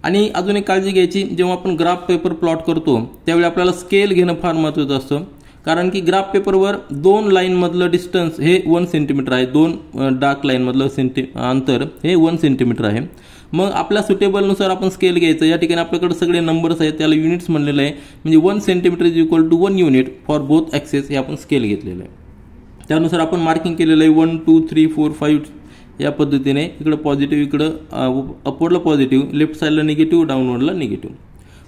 आणि अजून एक काळजी घ्यायची, जेव्हा आपण ग्राफ पेपर प्लॉट करतो त्यावेळी आपल्याला स्केल घेणं फार महत्त्वाचं असतं. कारण की ग्राफ पेपरवर 2 लाईनमधलं डिस्टन्स हे 1 सेंटीमीटर आहे. 2 डार्क लाईनमधलं अंतर हे 1 सेंटीमीटर आहे. मग आपल्या सुटेबलनुसार आपण स्केल घ्यायचं. या ठिकाणी आपल्याकडे सगळे नंबर्स आहेत, त्याला युनिट्स म्हणलेलं आहे. म्हणजे 1 centimetre is equal to 1 unit for both axes, हे आपण स्केल घेतलेलं आहे. त्यानुसार आपण मार्किंग केलेलं आहे 1 2 3 4 5 या पद्धतीने. इकडं पॉझिटिव्ह, इकडं अपवर्डला पॉझिटिव्ह, लेफ्ट साईडला निगेटिव्ह, डाऊनवर्डला निगेटिव्ह.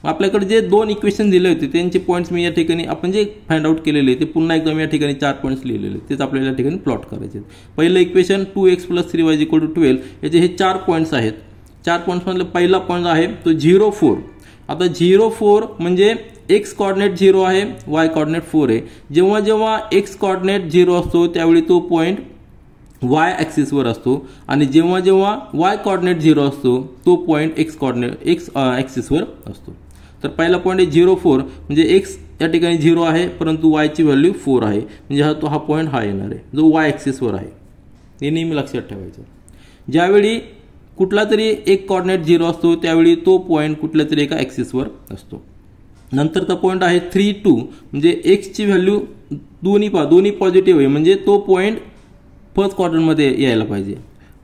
आपल्याकडे जे 2 इक्वेशन दिले होते त्यांचे पॉईंट्स मी या ठिकाणी आपण जे फाइंड आउट केलेले ते पुन्हा एकदा मी या ठिकाणी 4 पॉईंट्स लिहिलेले, तेच आपल्याला या ठिकाणी प्लॉट करायचे. पहिलं इक्वेशन 2x + 3y = 12, याचे हे 4 पॉईंट्स आहेत. 4 पॉईंट्समधला पहिला पॉईंट आहे तो 0 4. आता 0 4 म्हणजे एक्स कॉर्डिनेट 0 आहे, वाय कॉर्डिनेट 4 आहे. जेव्हा जेव्हा एक्स कॉर्डिनेट 0 असतो त्यावेळी तो पॉईंट वाय ॲक्सिसवर असतो, आणि जेव्हा जेव्हा वाय कॉर्डिनेट 0 असतो तो पॉईंट एक्स ॲक्सिसवर असतो. तर पहिला पॉईंट आहे 0 4, म्हणजे एक्स या ठिकाणी 0 आहे परंतु वायची व्हॅल्यू 4 आहे, म्हणजे हा पॉईंट हा येणार आहे जो वाय ॲक्सिसवर आहे. हे नेहमी लक्षात ठेवायचं. ज्यावेळी कुठला तरी एक कॉर्डिनेट 0 असतो त्यावेळी तो पॉईंट कुठल्या तरी एका ॲक्सिसवर असतो. नंतरचा पॉईंट आहे 3 2, म्हणजे एक्सची व्हॅल्यू दोन्ही पॉझिटिव्ह आहे, म्हणजे तो पॉईंट फर्स्ट क्वाड्रंटमध्ये यायला पाहिजे.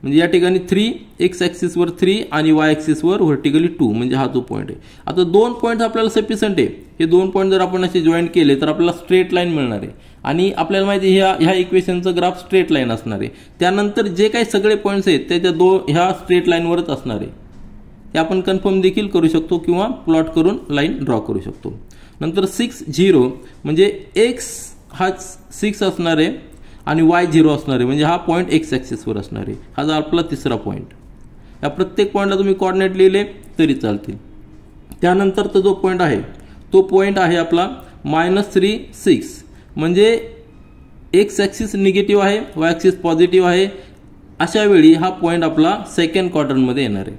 म्हणजे या ठिकाणी 3 एक्स ॲक्सिसवर 3 आणि वाय ॲक्सिसवर व्हर्टिकली 2, म्हणजे हा तो पॉईंट आहे. आता 2 पॉईंट्स आपल्याला सफिशियंट आहे. हे 2 पॉईंट जर आपण असे जॉईन केले तर आपल्याला स्ट्रेट लाईन मिळणार आहे, आणि आपल्याला माहिती आहे ह्या इक्वेशनचं ग्राफ स्ट्रेट लाईन असणार आहे. त्यानंतर जे काही सगळे पॉईंट्स आहेत त्याच्या ह्या स्ट्रेट लाईनवरच असणार आहे. हे आपण कन्फर्म देखील करू शकतो किंवा प्लॉट करून लाईन ड्रॉ करू शकतो. नंतर 6 0, म्हणजे एक्स हा 6 असणार आहे आणि वाय 0 असणार आहे, म्हणजे हा पॉईंट एक्स ॲक्सिसवर असणार आहे. हा जो आपला तिसरा पॉईंट. या प्रत्येक पॉईंटला तुम्ही कॉर्डिनेट लिहिले तरी चालतील. त्यानंतरचा जो पॉईंट आहे तो पॉईंट आहे आपला -3 6, म्हणजे एक्स ॲक्सिस निगेटिव्ह आहे, वाय ॲक्सिस पॉझिटिव्ह आहे. अशा वेळी हा पॉईंट आपला सेकंड क्वाड्रंटमध्ये येणार आहे.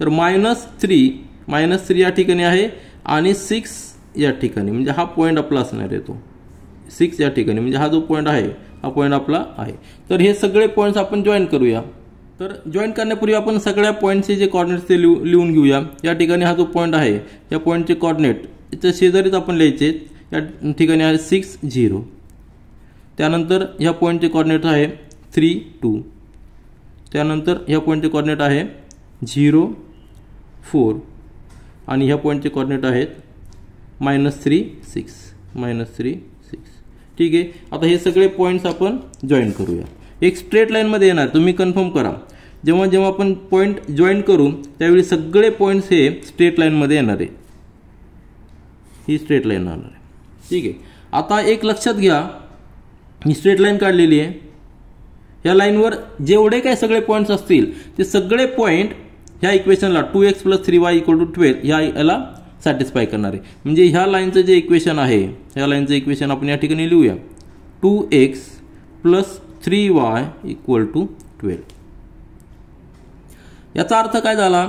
तर -3 या ठिकाणी आहे आणि 6 या ठिकाणी, म्हणजे हा पॉईंट आपला असणार आहे तो 6 या ठिकाणी, म्हणजे हा जो पॉईंट आहे हा पॉईंट आपला आहे. तर हे सगळे पॉईंट्स आपण जॉईन करूया. तर जॉईन करण्यापूर्वी आपण सगळ्या पॉईंटचे जे कॉर्डिनेट्स ते लिहून घेऊया. या ठिकाणी हा जो पॉईंट आहे या पॉईंटचे कॉर्डिनेट याच्या शेजारीच आपण लिहायचे. या ठिकाणी आहे 6 0. त्यानंतर ह्या पॉईंटचे कॉर्डिनेट आहे 3 2. त्यानंतर ह्या पॉईंटचे कॉर्डिनेट आहे 0 4, आणि ह्या पॉईंटचे कॉर्डिनेट आहेत -3 6. ठीक आहे. आता हे सगळे पॉईंट्स आपण जॉईन करूया. एक स्ट्रेट लाईनमध्ये येणार, तुम्ही कन्फर्म करा. जेव्हा जेव्हा आपण पॉईंट जॉईन करू त्यावेळी सगळे पॉईंट्स हे स्ट्रेट लाईनमध्ये येणार आहे. ही स्ट्रेट लाईन राहणार आहे. ठीक आहे. आता एक लक्षात घ्या, ही स्ट्रेट लाईन काढलेली आहे. या लाईनवर जेवढे काही सगळे पॉईंट्स असतील ते सगळे पॉईंट ह्या इक्वेशनला 2x + 3y = 12 ह्या याला सॅटिस्फाय करणार आहे. म्हणजे ह्या लाईनचं जे इक्वेशन आहे, ह्या लाईनचं इक्वेशन आपण या ठिकाणी लिहूया 2x + 3y = 12. याचा अर्थ काय झाला,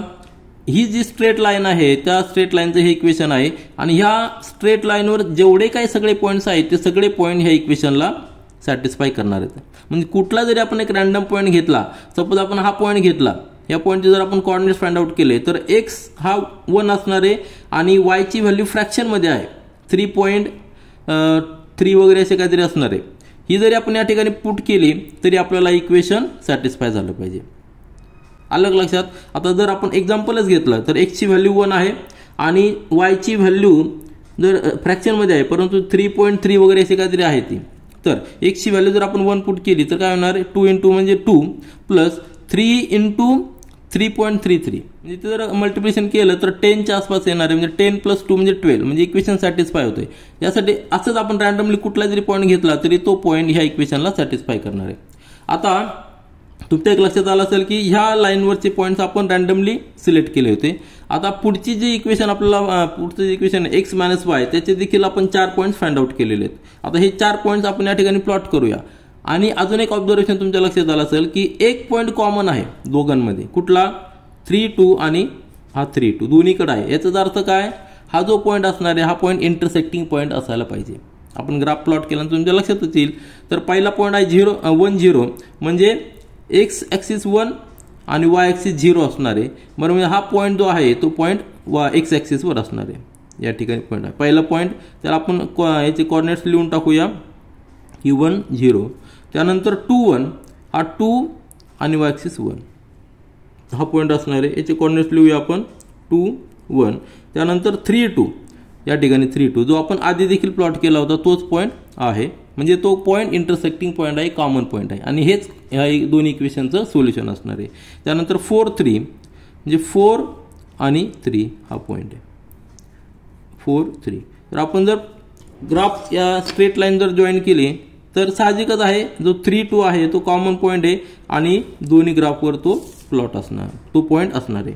ही जी स्ट्रेट लाईन आहे त्या स्ट्रेट लाईनचं हे इक्वेशन आहे आणि ह्या स्ट्रेट लाईनवर जेवढे काही सगळे पॉईंट्स आहेत ते सगळे पॉईंट ह्या इक्वेशनला सॅटिस्फाय करणार आहेत. म्हणजे कुठला जरी आपण एक रँडम पॉईंट घेतला, सपोज आपण हा पॉईंट घेतला, या पॉईंटचे जर आपण कोऑर्डिनेट्स फाइंड आउट केले तर x हा 1 असणार आहे आणि y ची व्हॅल्यू फ्रॅक्शनमध्ये आहे 3.3 वगैरे असे काहीतरी असणार आहे. ही जरी आपण या ठिकाणी पुट केली तरी आपल्याला इक्वेशन सॅटिस्फाय झालं पाहिजे. अलग लक्षात. आता जर आपण एक्झाम्पलच घेतलं तर x ची व्हॅल्यू 1 आहे आणि y ची व्हॅल्यू जर फ्रॅक्शनमध्ये आहे परंतु 3.3 वगैरे असे काहीतरी आहे ती, तर x ची व्हॅल्यू जर आपण 1 पुट केली तर काय होणार आहे 2 × 2 म्हणजे 2 प्लस 3 × 3.33 म्हणजे ते जर मल्टिप्लिकेशन केलं तर 10 च्या आसपास येणार आहे. म्हणजे 10 + 2 म्हणजे 12 म्हणजे इक्वेशन सॅटिस्फाय होते. यासाठी असंच आपण रँडमली कुठला जरी पॉईंट घेतला तरी तो पॉईंट ह्या इक्वेशनला सॅटिस्फाय करणार आहे. आता तुमच्या एक लक्षात आलं असेल की ह्या लाईनवरचे पॉईंट्स आपण रँडमली सिलेक्ट केले होते. आता पुढची जी इक्वेशन आपल्याला पुढचं जे इक्वेशन x - y त्याचे देखील आपण 4 पॉईंट्स फाइंड आउट केलेले आहेत. आता हे 4 पॉईंट्स आपण या ठिकाणी प्लॉट करूया. आणि अजून एक ऑब्झर्वेशन तुमच्या लक्षात आलं असेल की एक पॉईंट कॉमन आहे दोघांमध्ये. कुठला? 3, 2 आणि हा 3, 2 दोन्हीकडे आहे. याचा अर्थ काय, हा जो पॉईंट असणार आहे हा पॉईंट इंटरसेक्टिंग पॉईंट असायला पाहिजे. आपण ग्राफ प्लॉट केल्यानंतर तुमच्या लक्षातच येईल. तर पहिला पॉईंट आहे 1, 0 म्हणजे x ॲक्सिस 1 आणि y ॲक्सिस 0 असणार आहे. बरं, म्हणजे हा पॉईंट जो आहे तो पॉईंट x ॲक्सिसवर असणार आहे. या ठिकाणी पॉईंट आहे पहिला पॉईंट. तर आपण याचे कोऑर्डिनेट्स लिहून टाकूया की 1, 0. त्यानंतर 2, 1 हा 2 आणि y ॲक्सिस 1 हा पॉईंट असणार आहे. याचे कोऑर्डिनेट्स लिहूया आपण 2, 1. त्यानंतर 3, 2 या ठिकाणी 3, 2 जो आपण आधी देखील प्लॉट केला होता तोच पॉईंट आहे. म्हणजे तो पॉईंट इंटरसेक्टिंग पॉईंट आहे, कॉमन पॉईंट आहे आणि हेच ह्या दोन्ही इक्वेशनचं सोल्युशन असणार आहे. त्यानंतर 4, 3 म्हणजे 4 आणि 3 हा पॉईंट आहे 4, 3. तर आपण जर ग्राफ या स्ट्रेट लाईन जर जॉईन केली तर साहजिकच आहे जो 3, 2 आहे तो कॉमन पॉईंट आहे आणि दोन्ही ग्राफवर तो प्लॉट असणार, तो पॉईंट असणार आहे.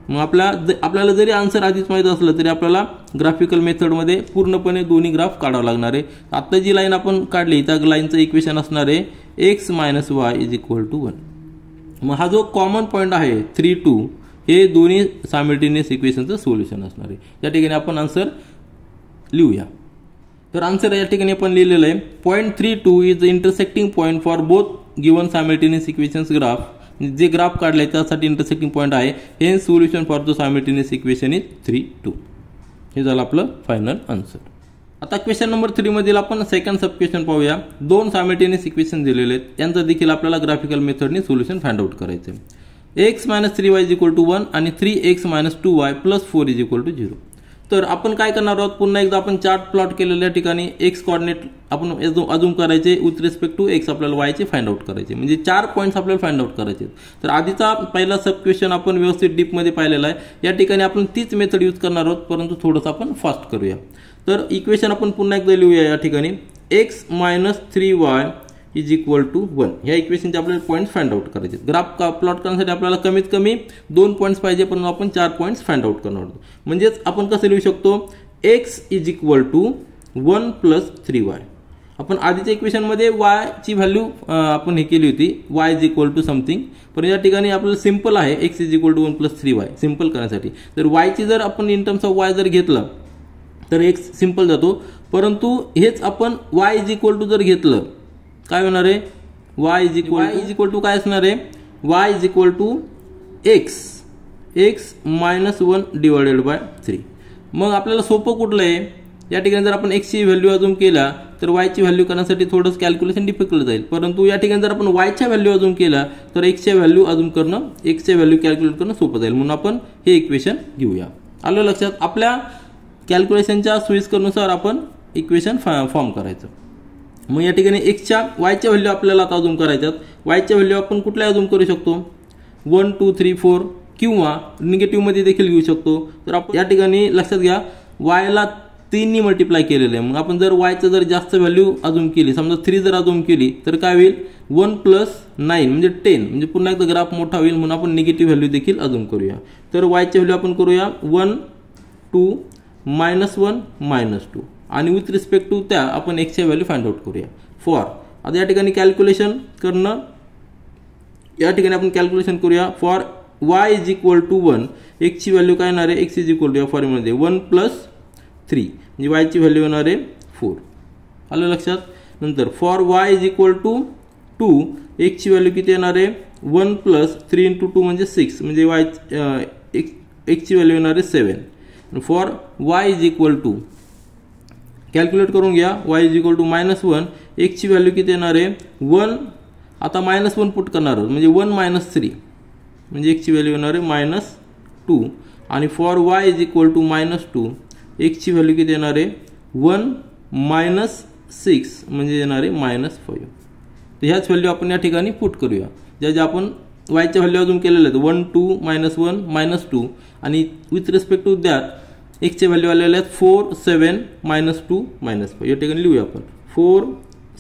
मग आपल्याला जरी आन्सर आधीच माहीत असलं तरी आपल्याला ग्राफिकल मेथडमध्ये पूर्णपणे दोन्ही ग्राफ काढावं लागणार आहे. आता जी लाईन आपण काढली त्या लाईनचं इक्वेशन असणार आहे x - y = 1. मग हा जो कॉमन पॉईंट आहे 3, 2 हे दोन्ही सायमल्टेनियस इक्वेशनचं सोल्युशन असणार आहे. या ठिकाणी आपण आन्सर लिहूया. तर आन्सर या ठिकाणी आपण लिहिलेलं आहे point 3, 2 is the intersecting point for both given simultaneous equations graph. जे ग्राफ काढले त्यासाठी इंटरसेक्टिंग पॉईंट आहे. हे solution for the simultaneous equation is 3, 2. हे झालं आपलं फायनल आन्सर. आता क्वेश्चन नंबर 3 मधील आपण सेकंड सब क्वेश्चन पाहूया. 2 सायमल्टेनियस इक्वेशन दिलेले आहेत, यांचं देखील आपल्याला ग्राफिकल मेथडने सोल्युशन फाइंड आउट करायचं आहे. x - 3y = 1 आणि 3x - 2y + 4 = 0. तर आपण काय करणार आहोत, पुन्हा एकदा आपण चार्ट प्लॉट केलेल्या ठिकाणी x कोऑर्डिनेट आपण अजूम करायचे विथ रिस्पेक्ट टू x आपल्याला y चे फाइंड आउट करायचे. म्हणजे 4 पॉईंट्स आपल्याला फाइंड आउट करायचे. तर आधीचा पहिला सब क्वेश्चन आपण व्यवस्थित डीपमध्ये पाहिलेला आहे. या ठिकाणी आपण तीच मेथड यूज करणार आहोत परंतु थोडंसं आपण फास्ट करूया. तर इक्वेशन आपण पुन्हा एकदा लिहूया. या ठिकाणी x - 3y = 1 ह्या इक्वेशनचे आपल्याला पॉईंट्स फाइंड आउट करायचे. ग्राफ प्लॉट करण्यासाठी आपल्याला कमीत कमी 2 पॉईंट्स पाहिजे परंतु आपण 4 पॉईंट्स फाइंड आउट करणार आहोत. म्हणजेच आपण कसं लिहू शकतो x = 1 + 3y. आपण आधीच्या इक्वेशनमध्ये y ची व्हॅल्यू आपण हे केली होती y = समथिंग, पण या ठिकाणी आपल्याला सिंपल आहे x = 1 + 3y सिंपल करण्यासाठी. तर y ची जर आपण इन टर्म्स ऑफ y जर घेतलं तर x सिंपल जातो, परंतु हेच आपण y = जर घेतलं काय होणार आहे y = काय असणार आहे y = x - 1 / 3. मग आपल्याला सोपं कुठलं आहे, या ठिकाणी जर आपण x ची व्हॅल्यू अजूम केला तर y ची व्हॅल्यू करण्यासाठी थोडंसं कॅल्क्युलेशन डिफिकल्ट जाईल. परंतु या ठिकाणी जर आपण y च्या व्हॅल्यू अजूम केला तर x च्या व्हॅल्यू अजूम करणं, x च्या व्हॅल्यू कॅल्क्युलेट करणं सोपं जाईल. म्हणून आपण हे इक्वेशन घेऊया. आलं लक्षात. आपल्या कॅल्क्युलेशनच्या सोयीस्करनुसार आपण इक्वेशन फॉर्म करायचं. मग या ठिकाणी y च्या व्हॅल्यू आपल्याला आता अजूम करायच्यात. y च्या व्हॅल्यू आपण कुठल्या अजूम करू शकतो 1, 2, 3, 4 किंवा निगेटिव्ह मध्ये देखील घेऊ शकतो. तर आपण या ठिकाणी लक्षात घ्या y ला 3 नी मल्टिप्लाय केलेलं आहे. मग आपण जर वायचं जर जास्त व्हॅल्यू अजूम केली, समजा 3 जर अजूम केली तर काय होईल 1 + 9 म्हणजे 10, म्हणजे पुन्हा एकदा ग्राफ मोठा होईल म्हणून आपण निगेटिव्ह व्हॅल्यू देखील अजूम करूया. तर वायची व्हॅल्यू आपण करूया 1 2 -1 -2 आणि विथ रिस्पेक्ट टू त्या आपण x ची व्हॅल्यू फाइंड आउट करूया. फॉर आता या ठिकाणी कॅल्क्युलेशन करणं, या ठिकाणी आपण कॅल्क्युलेशन करूया. फॉर y = 1 x ची व्हॅल्यू काय येणार आहे, x = या फॉर्म्युलामध्ये 1 + 3 म्हणजे y ची व्हॅल्यू येणार आहे 4. आलं लक्षात. नंतर फॉर y = 2 x ची व्हॅल्यू किती येणार आहे 1 + 3 × 2 म्हणजे 6 म्हणजे x ची व्हॅल्यू येणार आहे 7. फॉर y = कॅल्क्युलेट करून घ्या. y = -1 x ची व्हॅल्यू किती येणार आहे 1. आता -1 पुट करणार आहोत म्हणजे 1 - 3 म्हणजे x ची व्हॅल्यू येणार आहे -2. आणि फॉर y = -2 x ची व्हॅल्यू किती येणार आहे 1 - 6 म्हणजे येणार आहे -5. तर ह्याच व्हॅल्यू आपण या ठिकाणी पुट करूया. ज्या आपण y च्या व्हॅल्यू अजून केलेल्या आहेत 1 2 -1 -2 आणि with respect to that x चे व्हॅल्यू आलेले आहेत 4 7 -2 -5. या ठिकाणी लिहूया आपण 4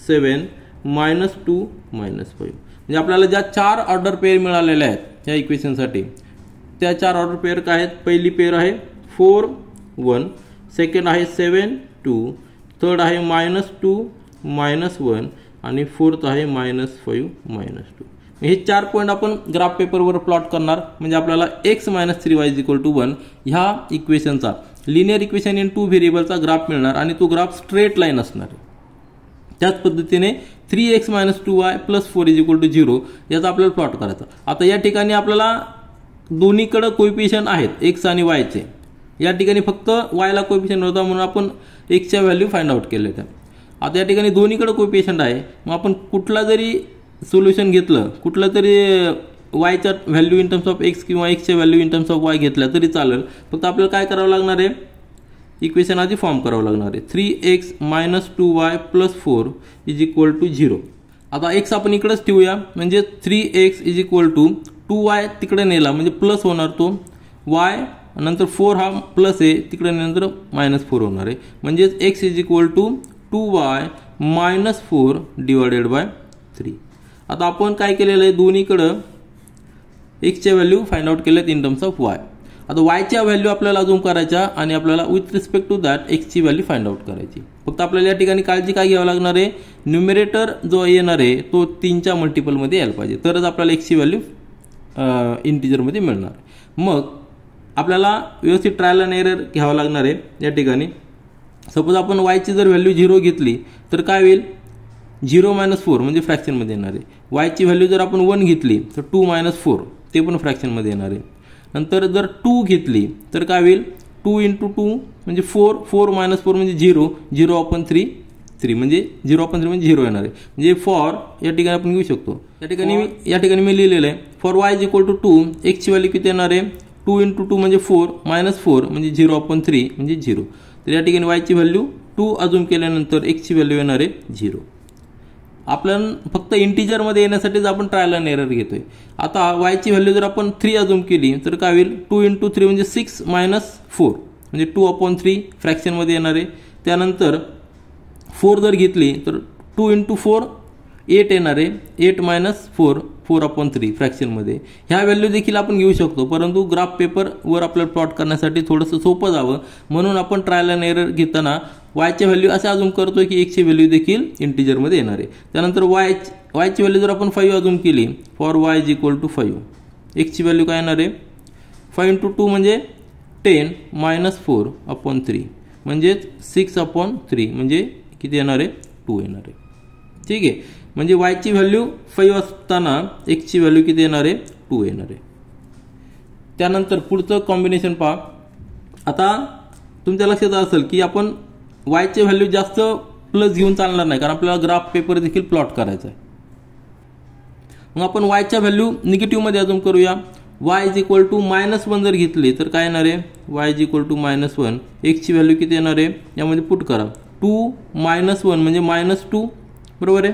7 -2 -5. म्हणजे आपल्याला ज्या 4 ऑर्डर पेअर मिळालेल्या आहेत या इक्वेशनसाठी त्या 4 ऑर्डर पेअर काय आहेत. पहिली पेअर आहे 4 1, सेकंड आहे 7 2, थर्ड आहे -2 -1 आणि फोर्थ आहे -5 -2. हे 4 पॉईंट आपण ग्राफ पेपरवर प्लॉट करणार म्हणजे आपल्याला x - 3y = 1 ह्या इक्वेशनचा लिनियर इक्वेशन इन 2 व्हेरिएबलचा ग्राफ मिळणार आणि तो ग्राफ स्ट्रेट लाईन असणार आहे. त्याच पद्धतीने 3x - 2y + 4 = 0 याचा आपल्याला प्लॉट करायचा. आता या ठिकाणी आपल्याला दोन्हीकडे कोएफिशियंट आहेत x आणि y चे. या ठिकाणी फक्त y ला कोएफिशियंट होता म्हणून आपण x च्या व्हॅल्यू फाइंड आउट केले होते. आता या ठिकाणी दोन्हीकडे कोएफिशियंट आहे मग आपण कुठला जरी सोल्युशन घेतलं, कुठला तरी y च्या value in terms of x किंवा x च्या value in terms of y घेतल्या तरी चालेल. फक्त आपल्याला काय करावं लागणार आहे इक्वेशन आधी फॉर्म करावं लागणार आहे. 3x - 2y + 4 = 0. आता x आपण इकडेच ठेवूया म्हणजे 3x = 2y तिकडे नेला म्हणजे प्लस होणार तो y नंतर 4 हा प्लस आहे तिकडे नंतर -4 होणार आहे म्हणजे x = 2y - 4 / 3. आता आपण काय केलेलं आहे दोन्हीकडे x च्या व्हॅल्यू फाइंड आउट केल्यात इन टर्म्स ऑफ y. आता y च्या व्हॅल्यू आपल्याला अजून करायच्या आणि आपल्याला with respect to that x ची व्हॅल्यू फाइंड आउट करायची. फक्त आपल्याला या ठिकाणी काळजी काय घ्यावी लागणार आहे न्यूमरेटर जो येणार आहे तो 3 च्या मल्टिपलमध्ये यायला पाहिजे तरच आपल्याला x ची व्हॅल्यू इंटिजरमध्ये मिळणार. मग आपल्याला व्यवस्थित ट्रायल अँड एरर घ्यावा लागणार आहे. या ठिकाणी सपोज आपण y ची जर व्हॅल्यू 0 घेतली तर काय होईल 0 - 4 म्हणजे फ्रॅक्शनमध्ये येणार आहे. y ची व्हॅल्यू जर आपण 1 घेतली तर 2 - 4 ते पण फ्रॅक्शनमध्ये येणार आहे. नंतर जर 2 घेतली तर काय होईल 2 × 2 म्हणजे 4 4 - 4 म्हणजे 0 0/3 3 म्हणजे 0/3 म्हणजे 0 येणार आहे. म्हणजे फॉर या ठिकाणी आपण घेऊ शकतो. या ठिकाणी मी लिहिलेलं आहे फॉर y = 2 x ची व्हॅल्यू किती येणार आहे 2 × 2 म्हणजे 4 -4 म्हणजे 0/3 म्हणजे 0. तर या ठिकाणी y ची व्हॅल्यू 2 अजून केल्यानंतर x ची व्हॅल्यू येणार आहे 0. आपण फक्त इंटिजरमध्ये येण्यासाठीच आपण ट्रायल अँड एरर घेतोय. आता y ची व्हॅल्यू जर आपण 3 अजून केली तर काय होईल 2 × 3 म्हणजे 6 - 4 म्हणजे 2/3 फ्रॅक्शनमध्ये येणार आहे. त्यानंतर 4 जर घेतली तर 2 × 4 8 येणार आहे 8 - 4 4/3 फ्रॅक्शनमध्ये. ह्या व्हॅल्यू देखील आपण घेऊ शकतो परंतु ग्राफ पेपरवर आपल्याला प्लॉट करण्यासाठी थोडंसं सोपं जावं म्हणून आपण ट्रायल अँड एरर घेताना y ची व्हॅल्यू असे अजून करतोय की x ची व्हॅल्यू देखील इंटिजरमध्ये येणार आहे. त्यानंतर y ची व्हॅल्यू जर आपण 5 अजून केली फॉर y = 5 x ची व्हॅल्यू काय येणार आहे 5 × 2 म्हणजे 10 - 4/3 म्हणजे 6/3 म्हणजे किती येणार आहे 2 येणार आहे. ठीक आहे म्हणजे y ची व्हॅल्यू 5 असताना x ची व्हॅल्यू किती येणार आहे 2 येणार आहे. त्यानंतर पुढचं कॉम्बिनेशन पहा. आता तुमच्या लक्षात असेल की आपण y चे व्हॅल्यू जास्त प्लस घेऊन चालणार नाही कारण आपल्याला ग्राफ पेपर देखील प्लॉट करायचा आहे. मग आपण y च्या व्हॅल्यू निगेटिव्हमध्ये अजून करूया. y = -1 जर घेतली तर काय येणार आहे y = -1 x ची व्हॅल्यू किती येणार आहे यामध्ये पुट करा 2 - 1 म्हणजे -2 बरोबर आहे.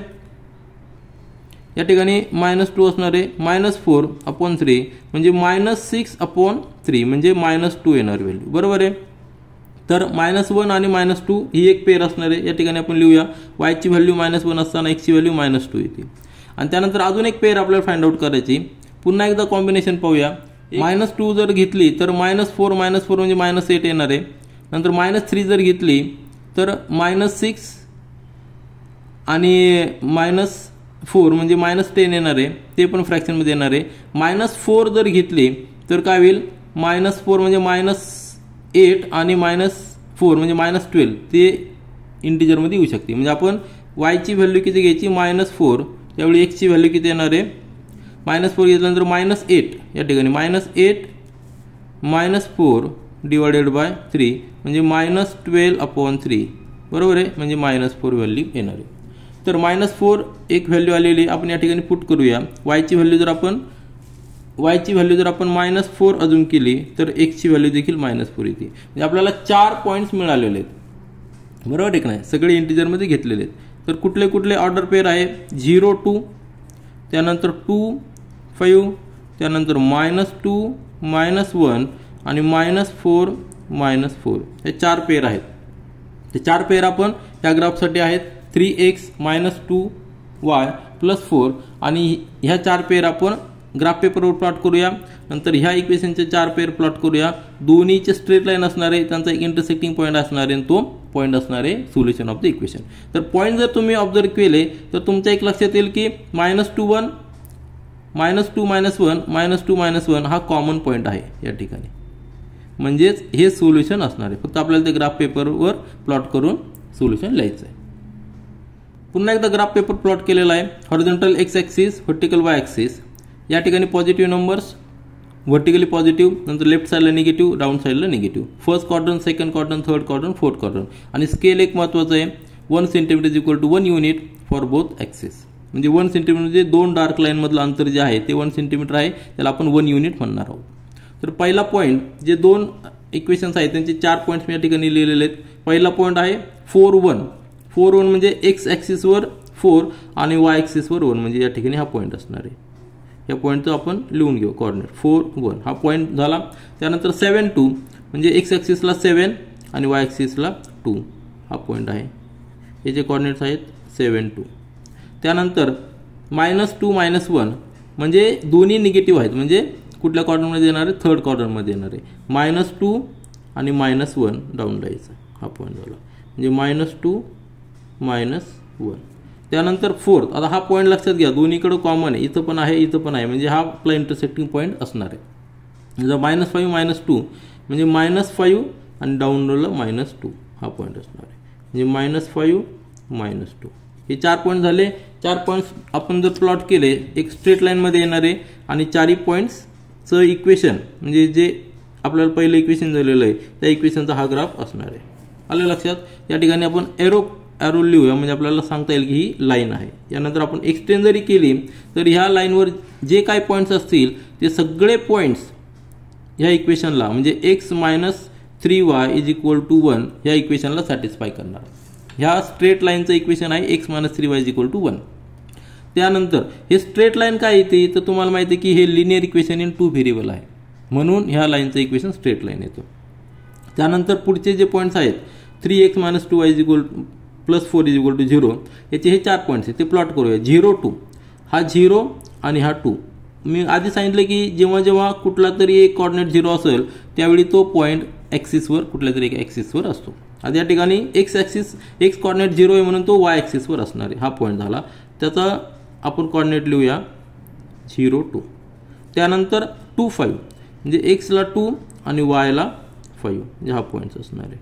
या ठिकाणी -2 असणार आहे -4/3 म्हणजे -6/3 म्हणजे -2 येणार व्हॅल्यू बरोबर आहे. तर -1 आणि -2 ही एक पेअर असणार आहे. या ठिकाणी आपण लिहूया y ची व्हॅल्यू -1 असताना x ची व्हॅल्यू -2 येते. आणि त्यानंतर अजून एक पेअर आपल्याला फाइंड आउट करायची. पुन्हा एकदा कॉम्बिनेशन पाहूया. -2 जर घेतली तर -4 म्हणजे -8 येणार आहे. नंतर -3 जर घेतली तर -6 आणि -4 म्हणजे -10 येणार आहे, ते पण फ्रॅक्शनमध्ये येणार आहे. -4 जर घेतली तर काय होईल, -4 म्हणजे -8 आणि -4 म्हणजे -12 ते इंटिजरमध्ये येऊ शकते. म्हणजे आपण y ची व्हॅल्यू किती घ्यायची, -4, त्यावेळी x ची व्हॅल्यू किती येणार आहे, -4 घेतल्यानंतर -8 या ठिकाणी -8 -4 डिवायडेड बाय 3 म्हणजे -12/3 बरोबर आहे, म्हणजे -4 व्हॅल्यू येणार आहे. तर -4 एक व्हॅल्यू आलेली आपण या ठिकाणी पुट करूया. y ची व्हॅल्यू जर आपण -4 अजून केली तर x ची व्हॅल्यू देखील -4 येते. म्हणजे आपल्याला 4 पॉईंट्स मिळालेले आहेत, बरोबर आहे की नाही, सगळे इंटिजरमध्ये घेतलेले आहेत. तर कुठले कुठले ऑर्डर पेअर आहे, 0 2, त्यानंतर 2 5, त्यानंतर -2 -1 आणि -4 -4 हे 4 पेअर आहेत. ते 4 पेअर आपण या ग्राफसाठी आहेत. 3x -2y +4 आणि ह्या 4 पेअर आपण ग्राफ पेपरवर प्लॉट करूया. नंतर ह्या इक्वेशनचे 4 पेअर प्लॉट करूया. दोन्हीचे स्ट्रेट लाईन असणार आहे, त्यांचा एक इंटरसेक्टिंग पॉईंट असणार आहे, तो पॉईंट असणार आहे सोल्युशन ऑफ द इक्वेशन. तर पॉईंट जर तुम्ही ऑब्झर्व केले तर तुमच्या एक लक्षात येईल की -2 1 -2 हा कॉमन पॉईंट आहे या ठिकाणी, म्हणजेच हे सोल्युशन असणार आहे. फक्त आपल्याला ते ग्राफ पेपरवर प्लॉट करून सोल्युशन लिहायचं आहे. पुन्हा एकदा ग्राफ पेपर प्लॉट केलेला आहे. Horizontal x axis, vertical y axis. या ठिकाणी पॉझिटिव्ह नंबर्स, व्हर्टिकली पॉझिटिव्ह, नंतर लेफ्ट साईडला निगेटिव्ह, डाऊन साईडला negative. First quadrant, second quadrant, third quadrant, fourth quadrant. आणि स्केल एक महत्त्वाचं आहे, 1 centimetre is equal to 1 unit for both axis. म्हणजे 1 सेंटीमीटर म्हणजे 2 डार्क लाईनमधलं अंतर जे आहे ते 1 सेंटीमीटर आहे, त्याला आपण 1 युनिट म्हणणार आहोत. तर पहिला पॉईंट, जे 2 इक्वेशन्स आहेत त्यांचे 4 पॉईंट्स मी या ठिकाणी लिहिलेले आहेत. पहिला पॉईंट आहे 4 1 म्हणजे x ॲक्सिसवर 4 आणि y ॲक्सिसवर 1, म्हणजे या ठिकाणी हा पॉईंट असणार आहे. या पॉईंटचं आपण लिहून घेऊ कोऑर्डिनेट 4 1 हा पॉईंट झाला. त्यानंतर 7 2 म्हणजे x ॲक्सिसला 7 आणि y ॲक्सिसला 2 हा पॉईंट आहे. याचे कोऑर्डिनेट्स आहेत 7 2. त्यानंतर -2 -1 म्हणजे दोन्ही निगेटिव्ह आहेत, म्हणजे कुठल्या क्वाड्रंटमध्ये येणार आहे, थर्ड क्वाड्रंटमध्ये येणार आहे. -2 आणि -1 डाऊन जायचं, हा पॉईंट झाला, म्हणजे -2 -1. त्यानंतर 4, आता हा पॉईंट लक्षात घ्या, दोन्हीकडे कॉमन आहे, इथं पण आहे इथं पण आहे, म्हणजे हा आपला इंटरसेक्टिंग पॉईंट असणार आहे. जर -5 -2 म्हणजे -5 आणि डाऊन रोला -2 हा पॉईंट असणार आहे, म्हणजे -5 -2. हे 4 पॉईंट झाले. 4 पॉईंट्स आपण जर प्लॉट केले एक स्ट्रेट लाईनमध्ये येणार आहे आणि 4 पॉईंट्सचं इक्वेशन म्हणजे जे आपल्याला पहिलं इक्वेशन झालेलं आहे त्या इक्वेशनचा हा ग्राफ असणार आहे. आलं लक्षात. या ठिकाणी आपण एरो लिहूया, म्हणजे आपल्याला सांगता येईल की ही लाईन आहे. यानंतर आपण एक्सटेंड जरी केली तर ह्या लाईनवर जे काय पॉईंट्स असतील ते सगळे पॉईंट्स ह्या इक्वेशनला म्हणजे x - 3y = 1 ह्या इक्वेशनला सॅटिस्फाय करणार. ह्या स्ट्रेट लाईनचं इक्वेशन आहे x - 3y = 1. त्यानंतर हे स्ट्रेट लाईन काय येते तर तुम्हाला माहिती आहे की हे लिनियर इक्वेशन इन 2 व्हेरिएबल आहे, म्हणून ह्या लाईनचं इक्वेशन स्ट्रेट लाईन येतं. त्यानंतर पुढचे जे पॉईंट्स आहेत 3x - 2y +4 = 0 याचे हे 4 पॉईंट्स आहेत, ते प्लॉट करूया. 0 2 हा 0 आणि हा 2. मी आधी सांगितलं की जेव्हा जेव्हा कुठला तरी एक कोऑर्डिनेट 0 असेल त्यावेळी तो पॉईंट ॲक्सिसवर कुठल्या तरी एक ॲक्सिसवर असतो. आता या ठिकाणी x कोऑर्डिनेट 0 आहे म्हणून तो y ॲक्सिसवर असणार आहे, हा पॉईंट झाला. त्याचा आपण कोऑर्डिनेट लिहूया 0 2. त्यानंतर 2 5 म्हणजे x ला 2 आणि y ला 5 म्हणजे हा पॉईंट असणार आहे.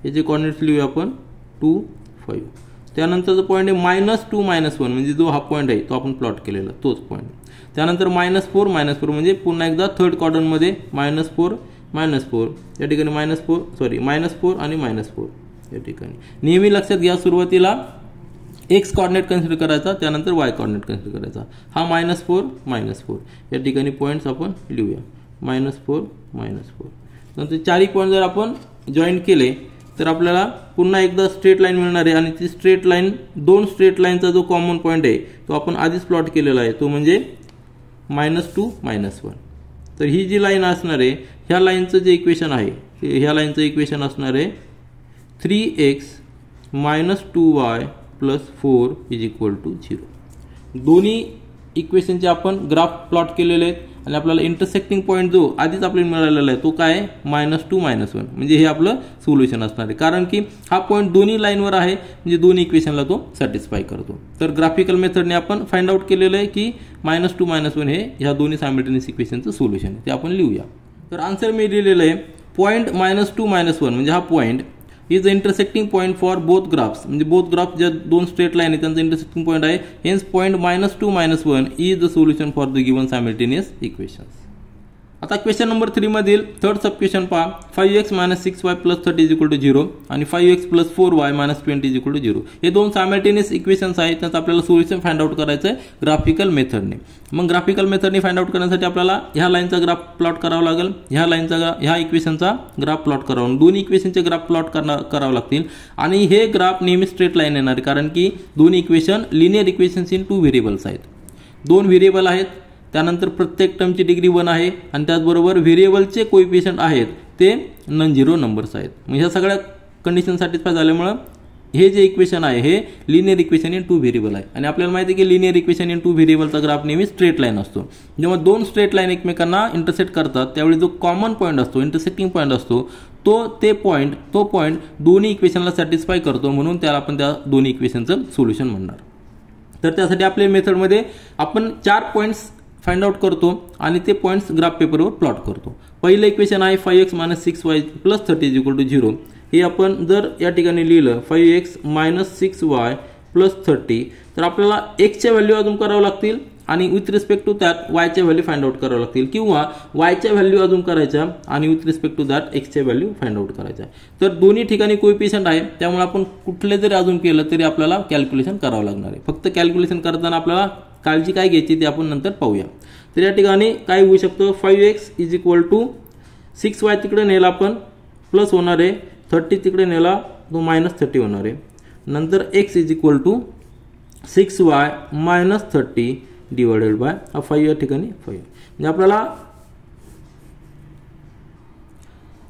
याचे कोऑर्डिनेट्स लिहूया आपण 2 5. त्यानंतरचा पॉईंट आहे -2 -1 म्हणजे जो हा पॉईंट आहे तो आपण प्लॉट केलेला तोच पॉईंट. त्यानंतर -4 म्हणजे पुन्हा एकदा थर्ड क्वाड्रंटमध्ये -4 -4 या ठिकाणी -4 आणि -4 या ठिकाणी. नेहमी लक्षात घ्या सुरुवातीला x कोऑर्डिनेट कन्सिडर करायचा, त्यानंतर y कोऑर्डिनेट कन्सिडर करायचा. हा -4 या ठिकाणी पॉईंट्स आपण लिहूया -4 नंतर 4 पॉईंट जर आपण जॉईन केले तर आपल्याला पुन्हा एकदा स्ट्रेट लाईन मिळणार आहे आणि ती स्ट्रेट लाईन 2 स्ट्रेट लाईनचा जो कॉमन पॉईंट आहे तो आपण आधीच प्लॉट केलेला आहे, तो म्हणजे -2 -1. तर ही जी लाईन असणार आहे ह्या लाईनचं जे इक्वेशन आहे ह्या लाईनचं इक्वेशन असणार आहे 3x - 2y + 4 = 0. दोन्ही इक्वेशनचे आपण ग्राफ प्लॉट केलेले आहेत आणि आपल्याला इंटरसेक्टिंग पॉईंट जो आधीच आपल्याला मिळालेला आहे तो काय आहे -2 - 1 म्हणजे हे आपलं सोल्युशन असणार आहे, कारण की हा पॉईंट दोन्ही लाईनवर आहे म्हणजे दोन्ही इक्वेशनला तो सॅटिस्फाय करतो. तर ग्राफिकल मेथडने आपण फाइंड आउट केलेलं आहे की -2 - 1 हे ह्या दोन्ही सायमल्टेनियस इक्वेशनचं सोल्युशन आहे, ते आपण लिहूया. तर आन्सर मी लिहिलेलं आहे पॉईंट -2 - 1 म्हणजे हा point is the intersecting point for both graphs, म्हणजे बोथ ग्राफ ज्या दोन स्ट्रेट लाईन आहे त्यांचा इंटरसेक्टिंग पॉईंट आहे. Hence point -2 - 1 is the solution for the given simultaneous equations. आता क्वेश्चन नंबर 3 मधील थर्ड सब क्वेश्चन पहा. 5x - 6y + 30 = 0 आणि 5x + 4y - 20 = 0. हे दोन सायमल्टेनियस इक्वेशन्स आहेत, त्याचं आपल्याला सोल्युशन फाइंड आउट करायचं आहे ग्राफिकल मेथडने. मग ग्राफिकल मेथडने फाइंड आउट करण्यासाठी आपल्याला ह्या लाईनचा ग्राफ प्लॉट करावा लागेल, ह्या इक्वेशनचा ग्राफ प्लॉट करावा, दोन्ही इक्वेशनचे ग्राफ प्लॉट करावे लागतील आणि हे ग्राफ नेहमी स्ट्रेट लाईन येणार कारण की दोन्ही equation linear equations in 2 variables आहेत. 2 व्हेरिएबल आहेत, त्यानंतर प्रत्येक टर्मची डिग्री 1 आहे आणि त्याचबरोबर व्हेरिएबलचे कोएफिशियंट आहेत ते नॉन झिरो नंबर्स आहेत. मग ह्या सगळ्या कंडिशन सॅटिस्फाय झाल्यामुळे हे जे इक्वेशन आहे हे लिनियर इक्वेशन इन 2 व्हेरिएबल आहे आणि आपल्याला माहिती आहे की लिनियर इक्वेशन इन 2 व्हेरिएबलचा ग्राफ नेहमी स्ट्रेट लाईन असतो. जेव्हा दोन स्ट्रेट लाईन एकमेकांना इंटरसेक्ट करतात त्यावेळी जो कॉमन पॉईंट असतो, इंटरसेक्टिंग पॉईंट असतो, तो पॉईंट दोन्ही इक्वेशनला सॅटिस्फाय करतो, म्हणून त्याला आपण त्या दोन्ही इक्वेशनचं सोल्युशन म्हणणार. तर त्यासाठी आपल्या मेथडमध्ये आपण 4 पॉईंट्स फाइंड आउट करतो आणि ते पॉईंट्स ग्राफ पेपरवर प्लॉट करतो. पहिलं इक्वेशन आहे 5x - 6y + 30 = 0. हे आपण जर या ठिकाणी लिहिलं 5x - 6y + 30 तर आपल्याला x च्या व्हॅल्यू अजून करावं लागतील आणि with respect to that y च्या व्हॅल्यू फाइंड आउट करावं लागतील, किंवा y च्या व्हॅल्यू अजून करायच्या आणि with respect to that x च्या व्हॅल्यू फाइंड आउट करायच्या. तर दोन्ही ठिकाणी कोएफिशियंट आहे त्यामुळे आपण कुठले जरी अजून केलं तरी आपल्याला कॅल्क्युलेशन करावं लागणार आहे. फक्त कॅल्क्युलेशन करताना आपल्याला काळजी काय घ्यायची ते आपण नंतर पाहूया. तर या ठिकाणी काय होऊ शकतं 5x = 6y तिकडे नेला आपण प्लस होणार आहे, 30 तिकडे नेला तो -30 होणार आहे. नंतर x = 6y - 30 डिवाइडेड बाय 5 या ठिकाणी 5. म्हणजे आपल्याला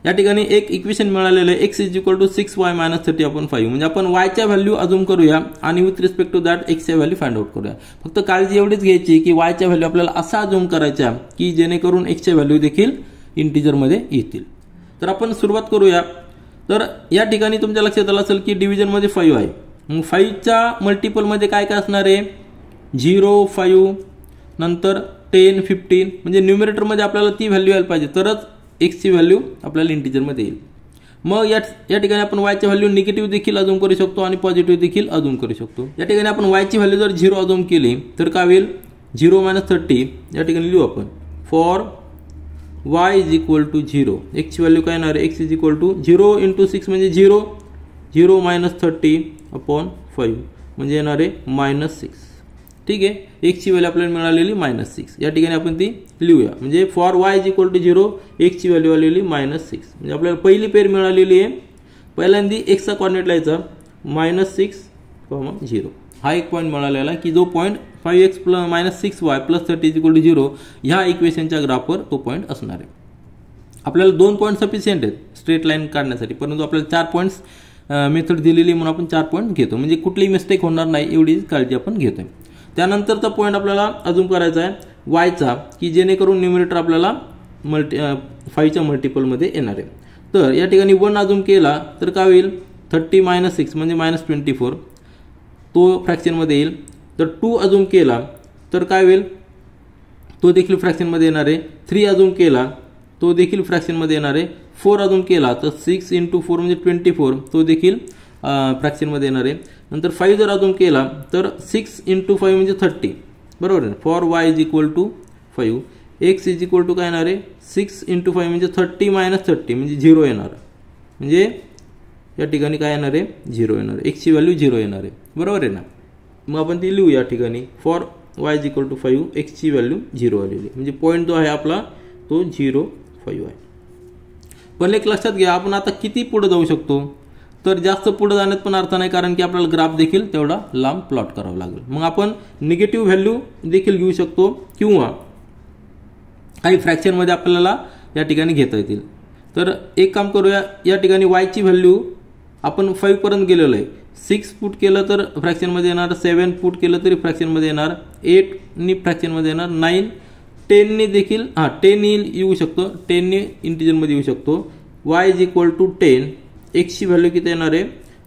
या ठिकाणी एक इक्वेशन मिळालेलं आहे x = 6y - 30 / 5. म्हणजे आपण y च्या व्हॅल्यू अजूम करूया आणि with respect to that x च्या व्हॅल्यू फाइंड आउट करूया. फक्त काळजी एवढीच घ्यायची की y च्या व्हॅल्यू आपल्याला असा अजूम करायच्या की जेणेकरून x च्या व्हॅल्यू देखील इंटिजर मध्ये येतील. तर आपण सुरुवात करूया. तर या ठिकाणी तुमच्या लक्षात आलं असेल की डिव्हिजन मध्ये 5 आहे. मग 5 च्या मल्टिपल मध्ये काय काय असणार आहे 0, 5 नंतर 10, 15. म्हणजे न्यूमरेटर मध्ये आपल्याला ती व्हॅल्यू यायला पाहिजे तरच x ची व्हॅल्यू आपल्याला इंटिजर मध्ये येईल. मग या ठिकाणी आपण y ची व्हॅल्यू निगेटिव्ह देखील अजूम करू शकतो आणि पॉझिटिव्ह देखील अजूम करू शकतो. या ठिकाणी आपण y ची व्हॅल्यू जर 0 अजूम केली तर काय होईल 0 - 30 या ठिकाणी लिहू आपण फॉर y = 0. x ची व्हॅल्यू काय येणार आहे x = 0 × 6 म्हणजे 0, 0 - 30 / 5 म्हणजे येणार आहे -6. ठीक आहे, x ची व्हॅल्यू आपल्याला मिळालेली -6. या ठिकाणी आपण ती लिहूया. म्हणजे फॉर y = 0 x ची व्हॅल्यू आलेली -6. म्हणजे आपल्याला पहिली पेर मिळालेली आहे. पहिल्यांदा x चा कोऑर्डिनेट लावायचा -6, 0. हा एक पॉईंट मिळालेला आहे की जो पॉईंट 5x - 6y + 30 = 0 ह्या इक्वेशनच्या ग्राफवर तो पॉईंट असणार आहे. आपल्याला 2 पॉईंट सफिशियंट आहेत स्ट्रेट लाईन काढण्यासाठी, परंतु आपल्याला 4 पॉईंट्स मेथड दिलेली म्हणून आपण 4 पॉईंट घेतो. म्हणजे कुठलीही मिस्टेक होणार नाही एवढी काळजी आपण घेतोय. त्यानंतरचा पॉईंट आपल्याला अजून करायचा आहे y चा की जेणेकरून न्यूमरेटर आपल्याला 5 च्या मल्टिपलमध्ये येणार आहे. तर या ठिकाणी 1 अजून केला तर काय होईल 30 - 6 म्हणजे -24 तो फ्रॅक्शनमध्ये येईल. तर 2 अजून केला तर काय होईल तो देखील फ्रॅक्शनमध्ये येणार आहे. 3 अजून केला तो देखील फ्रॅक्शनमध्ये येणार आहे. 4 अजून केला तर 6 × 4 म्हणजे 24 तो देखील फ्रॅक्शनमध्ये येणार आहे. नंतर 5 जर अजून केला तर 6 × 5 म्हणजे 30 बरोबर आहे. फॉर y = 5 x = काय येणार आहे 6 × 5 म्हणजे 30 - 30 म्हणजे 0 येणार. म्हणजे या ठिकाणी काय येणार आहे 0 येणार आहे. x ची व्हॅल्यू 0 येणार आहे बरोबर आहे ना. मग आपण ती लिहू या ठिकाणी फॉर y = 5 x ची व्हॅल्यू 0 आलेली. म्हणजे पॉईंट जो आहे आपला तो 0, 5 आहे. पण एक लक्षात घ्या आपण आता किती पुढे जाऊ शकतो तर जास्त पुढे जाण्यात पण अर्थ नाही, कारण की आपल्याला ग्राफ देखील तेवढा लांब प्लॉट करावा लागेल. मग आपण निगेटिव्ह व्हॅल्यू देखील घेऊ शकतो किंवा काही फ्रॅक्शनमध्ये आपल्याला या ठिकाणी घेता येतील. तर एक काम करूया, या ठिकाणी y ची व्हॅल्यू आपण 5 पर्यंत गेलेलो आहे. 6 पुट केलं तर फ्रॅक्शनमध्ये येणार, 7 पुट केलं तरी फ्रॅक्शनमध्ये येणार, 8 नी फ्रॅक्शनमध्ये येणार, 9 10 नी देखील 10 येऊ शकतो, 10 नी इंटिजरमध्ये येऊ शकतो. y is equal to 10. x ची व्हॅल्यू किती येणार आहे?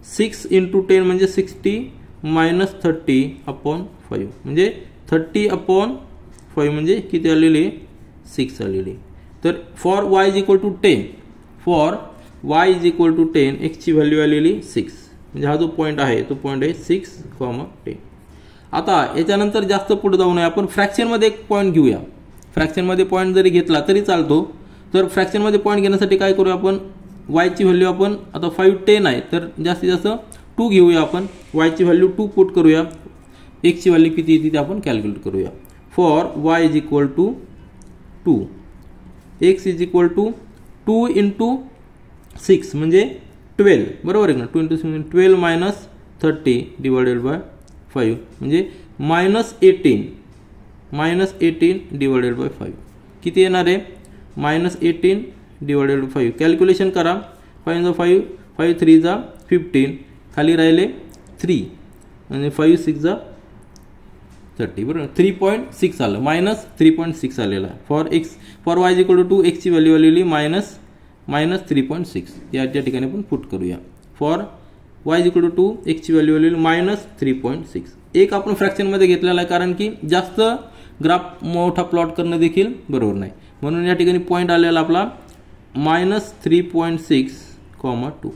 6 इंटू 10 म्हणजे 60 मायनस 30 अपॉन 5 म्हणजे 30 अपॉन 5 म्हणजे किती आलेली? 6 आलेली. तर for y is equal to 10, for y is equal to 10 x ची व्हॅल्यू आलेली 6. म्हणजे हा जो पॉईंट आहे तो पॉईंट आहे 6,10. आता याच्यानंतर जास्त पुढे जाऊ नये, आपण फ्रॅक्शनमध्ये एक पॉईंट घेऊया. फ्रॅक्शनमध्ये पॉईंट जरी घेतला तरी चालतो. तर फ्रॅक्शनमध्ये पॉईंट घेण्यासाठी काय करूया आपण? y ची व्हॅल्यू आपण आता 5 10 आहे तर जास्तीत जास्त 2 घेऊया आपण. y ची व्हॅल्यू 2 पुट करूया, x ची व्हॅल्यू किती येते ते आपण कॅल्क्युलेट करूया. For y is equal to 2, x is equal to 2 into 6 म्हणजे 12, बरोबर आहे ना? 2 इंटू 6 म्हणजे 12 मायनस 30 डिवायडेड बाय 5 म्हणजे मायनस 18 डिवायडेड बाय 5 किती येणार आहे? Minus 18 divided by 5. कॅल्क्युलेशन करा. 5 5 5 3 जा 15, खाली राहिले 3 म्हणजे 5 6 जा 30, बरोबर. 3.6 आलं, मायनस 3.6 आलेला आहे. For y is equal to 2 x ची व्हॅल्यू आलेली मायनस 3.6. या ठिकाणी आपण पुट करूया. For y is equal to 2 x ची व्हॅल्यू आलेली मायनस 3.6. एक आपण फ्रॅक्शनमध्ये घेतलेला आहे कारण की जास्त ग्राफ मोठा प्लॉट करणं देखील बरोबर नाही, म्हणून या ठिकाणी पॉईंट आलेला आपला मायनस 3.6,2.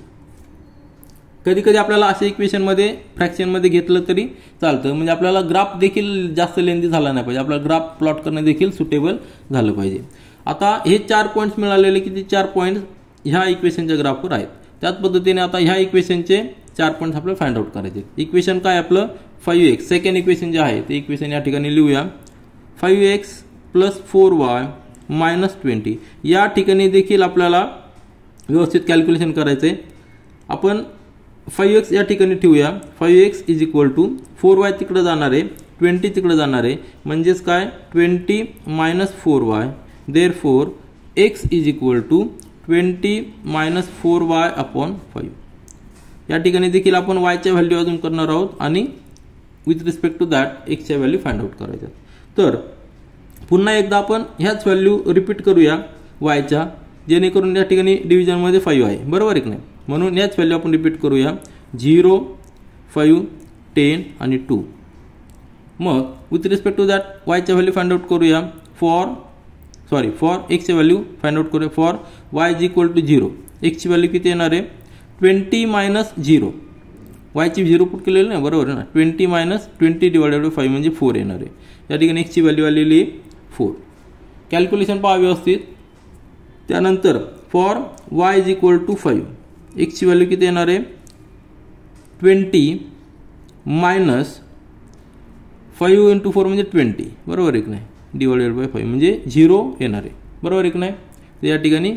कधी कधी आपल्याला असे इक्वेशनमध्ये फ्रॅक्शनमध्ये घेतलं तरी चालतं, म्हणजे आपल्याला ग्राफ देखील जास्त लेंदी झाला नाही पाहिजे, आपल्याला ग्राफ प्लॉट करणं देखील सुटेबल झालं पाहिजे. आता हे 4 पॉईंट्स मिळालेले किती? 4 पॉईंट्स ह्या इक्वेशनच्या ग्राफवर आहेत. त्याच पद्धतीने आता ह्या इक्वेशनचे 4 पॉईंट्स आपल्याला फाइंड आउट करायचे. इक्वेशन काय आपलं? 5x. सेकंड इक्वेशन जे आहे ते इक्वेशन या ठिकाणी लिहूया. 5x plus 4y minus 20. या ठिकाणी देखील आपल्याला व्यवस्थित कॅल्क्युलेशन करायचं आहे. आपण 5x या ठिकाणी ठेवूया. 5x is equal to 4y तिकडे जाणार आहे, 20 तिकडे जाणार आहे, म्हणजेच काय? 20 minus 4y. Therefore x is equal to 20 minus 4y upon 5. या ठिकाणी देखील आपण y च्या व्हॅल्यू अजून करणार आहोत आणि with respect to that x च्या व्हॅल्यू फाइंड आउट करायच्या. तर पुन्हा एकदा आपण ह्याच व्हॅल्यू रिपीट करूया y च्या, जेणेकरून या ठिकाणी डिव्हिजनमध्ये 5 आहे, बरोबर आहे की नाही? म्हणून याच व्हॅल्यू आपण रिपीट करूया. 0 5 10 आणि 2. मग with respect to that y च्या व्हॅल्यू फाइंड आउट करूया. फॉर x ची व्हॅल्यू फाइंड आउट करूया. For y is equal to 0. x ची व्हॅल्यू किती येणार आहे? 20 मायनस 0. y ची 0 पुट केलेलं नाही, बरोबर आहे ना? 20 मायनस 20 डिवायडेड बाय 5 म्हणजे 4 येणार आहे. या ठिकाणी x ची व्हॅल्यू आलेली 4. कॅल्क्युलेशन पहा व्यवस्थित. त्यानंतर for y is equal to 5. x ची व्हॅल्यू किती येणार आहे? 20 मायनस 5 इंटू 4 म्हणजे 20, बरोबर आहे की नाही? डिवायडेड बाय 5 म्हणजे 0 येणार आहे, बरोबर आहे की नाही? तर या ठिकाणी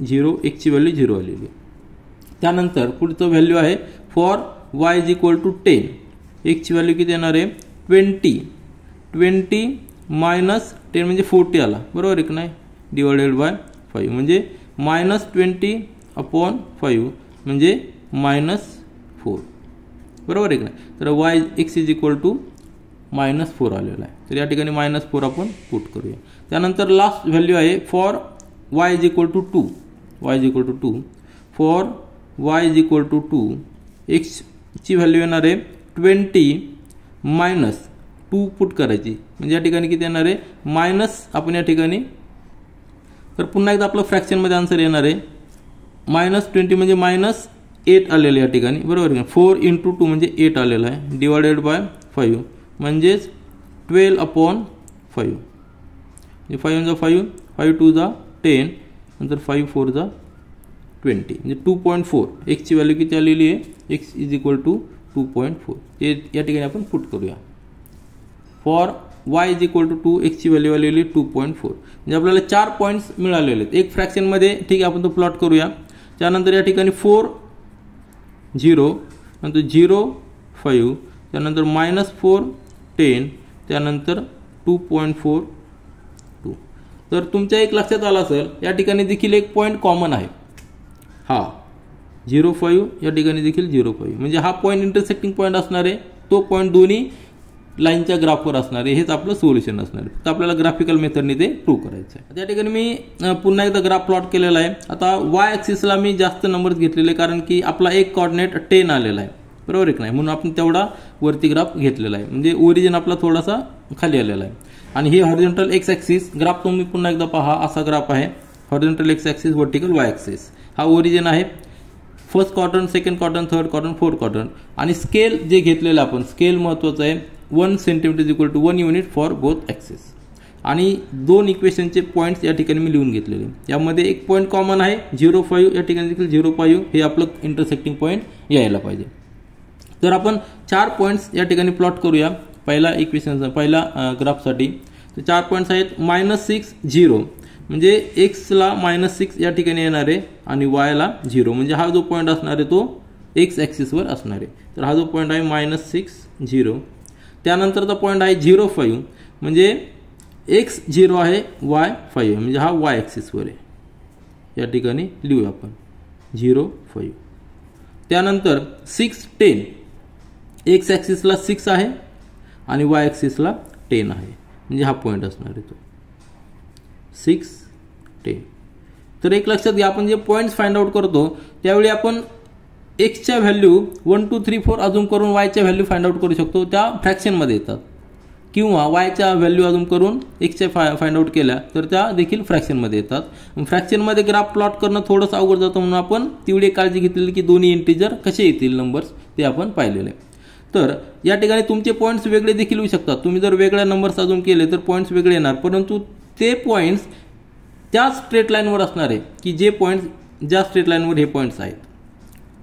0, x ची व्हॅल्यू 0 आलेली आहे. त्यानंतर पुढचं व्हॅल्यू आहे for y is equal to 10. x ची व्हॅल्यू किती येणार आहे? 20 मायनस 10 म्हणजे 40 आला, बरोबर आहे की नाही? डिवायडेड बाय 5 म्हणजे मायनस 20 अपॉन 5 म्हणजे मायनस 4, बरोबर आहे की नाही? तर x is equal to minus 4 आलेला आहे. तर या ठिकाणी मायनस 4 आपण पुट करूया. त्यानंतर लास्ट व्हॅल्यू आहे for y is equal to 2. y is equal to 2. For y is equal to 2 x ची व्हॅल्यू येणार आहे 20 मायनस 2 पुट करायची, म्हणजे या ठिकाणी किती येणार आहे? मायनस. आपण या ठिकाणी तर पुन्हा एकदा आपलं फ्रॅक्शनमध्ये आन्सर येणार आहे. मायनस 20 म्हणजे मायनस 8 आलेलं या ठिकाणी, बरोबर आहे. 4 इंटू 2 म्हणजे 8 आलेलं आहे, डिवायडेड बाय 5 म्हणजेच 12 अपॉन 5. 5 जा 5, 5 2 जा 10, नंतर 5 4 जा 20 म्हणजे 2.4. x ची व्हॅल्यू किती आलेली आहे? x is equal to 2.4. हे या ठिकाणी आपण पुट करूया. For y is equal to 2, x ची व्हॅल्यू आलेली 2.4. म्हणजे आपल्याला 4 पॉईंट्स मिळालेले आहेत. एक फ्रॅक्शनमध्ये ठीक आहे, आपण तो प्लॉट करूया. त्यानंतर या ठिकाणी 4 0, नंतर 0 5, त्यानंतर मायनस 4 10, त्यानंतर 2.4 2. तर तुमच्या एक लक्षात आलं असेल या ठिकाणी देखील एक पॉईंट कॉमन आहे, हा 0.5 या ठिकाणी देखील 0.5 म्हणजे हा पॉईंट इंटरसेक्टिंग पॉईंट असणार आहे, तो पॉईंट दोन्ही लाईनच्या ग्राफवर असणार आहे, हेच आपलं सोल्युशन असणार आहे. तर आपल्याला ग्राफिकल मेथडने ते प्रूव्ह करायचं आहे. त्या ठिकाणी मी पुन्हा एकदा ग्राफ प्लॉट केलेला आहे. आता वाय ॲक्सिसला मी जास्त नंबर्स घेतलेले कारण की आपला एक कोऑर्डिनेट 10 आलेला आहे, बरोबर आहे की नाही, म्हणून आपण तेवढा वरती ग्राफ घेतलेला आहे, म्हणजे ओरिजिन आपला थोडासा खाली आलेला आहे. आणि हे हॉरिझॉन्टल एक्स ॲक्सिस ग्राफ तुम्ही पुन्हा एकदा पहा, असा ग्राफ आहे, horizontal X axis, vertical Y axis, हा ओरिजिन आहे, first quadrant, second quadrant, third quadrant, fourth quadrant. आणि स्केल जे घेतलेलं आपण, स्केल महत्त्वाचं आहे, 1 centimetre equal to 1 unit for both axis. आणि दोन इक्वेशनचे पॉईंट्स या ठिकाणी मी लिहून घेतलेले. यामध्ये एक पॉईंट कॉमन आहे 0.5, या ठिकाणी देखील 0.5, हे आपलं इंटरसेक्टिंग पॉईंट यायला पाहिजे. तर आपण 4 पॉईंट्स या ठिकाणी प्लॉट करूया पहिला इक्वेशन, पहिला ग्राफसाठी. तर 4 पॉईंट्स आहेत, -6 0 म्हणजे एक्सला -6 या ठिकाणी येणार आहे आणि वायला 0, म्हणजे हा जो पॉईंट असणार आहे तो एक्स ॲक्सिसवर असणार आहे. तर हा जो पॉईंट आहे -6 0. त्यानंतरचा पॉईंट आहे 0.5 म्हणजे एक्स 0 आहे, वाय 5 आहे, म्हणजे हा वाय ॲक्सिसवर आहे, या ठिकाणी लिहूया आपण 0.5. त्यानंतर 6 10, एक्स ॲक्सिसला 6 आहे आणि वाय ॲक्सिसला 10 आहे, म्हणजे हा पॉईंट असणार आहे तो 6 10. तर एक लक्षात घ्या, आपण जे पॉईंट्स फाइंड आउट करतो त्यावेळी आपण एक्सच्या व्हॅल्यू 1 2 3 4 अजूम करून वायच्या व्हॅल्यू फाइंड आउट करू शकतो, त्या फ्रॅक्शनमध्ये येतात, किंवा वायच्या व्हॅल्यू अजूम करून एक्सच्या फाइंड आउट केल्या तर त्या देखील फ्रॅक्शनमध्ये येतात. फ्रॅक्शनमध्ये ग्राफ प्लॉट करणं थोडंसं अवघड जातं, म्हणून आपण तेवढी काळजी घेतलेली की दोन्ही इंटिजर कसे येतील नंबर्स ते आपण पाहिलेले. तर या ठिकाणी तुमचे पॉईंट्स वेगळे देखील येऊ शकतात. तुम्ही जर वेगळ्या नंबर्स अजून केले तर पॉईंट्स वेगळे येणार, परंतु ते पॉईंट्स त्या स्ट्रेट लाईनवर असणार आहे की जे पॉईंट्स ज्या स्ट्रेट लाईनवर हे पॉईंट्स आहेत.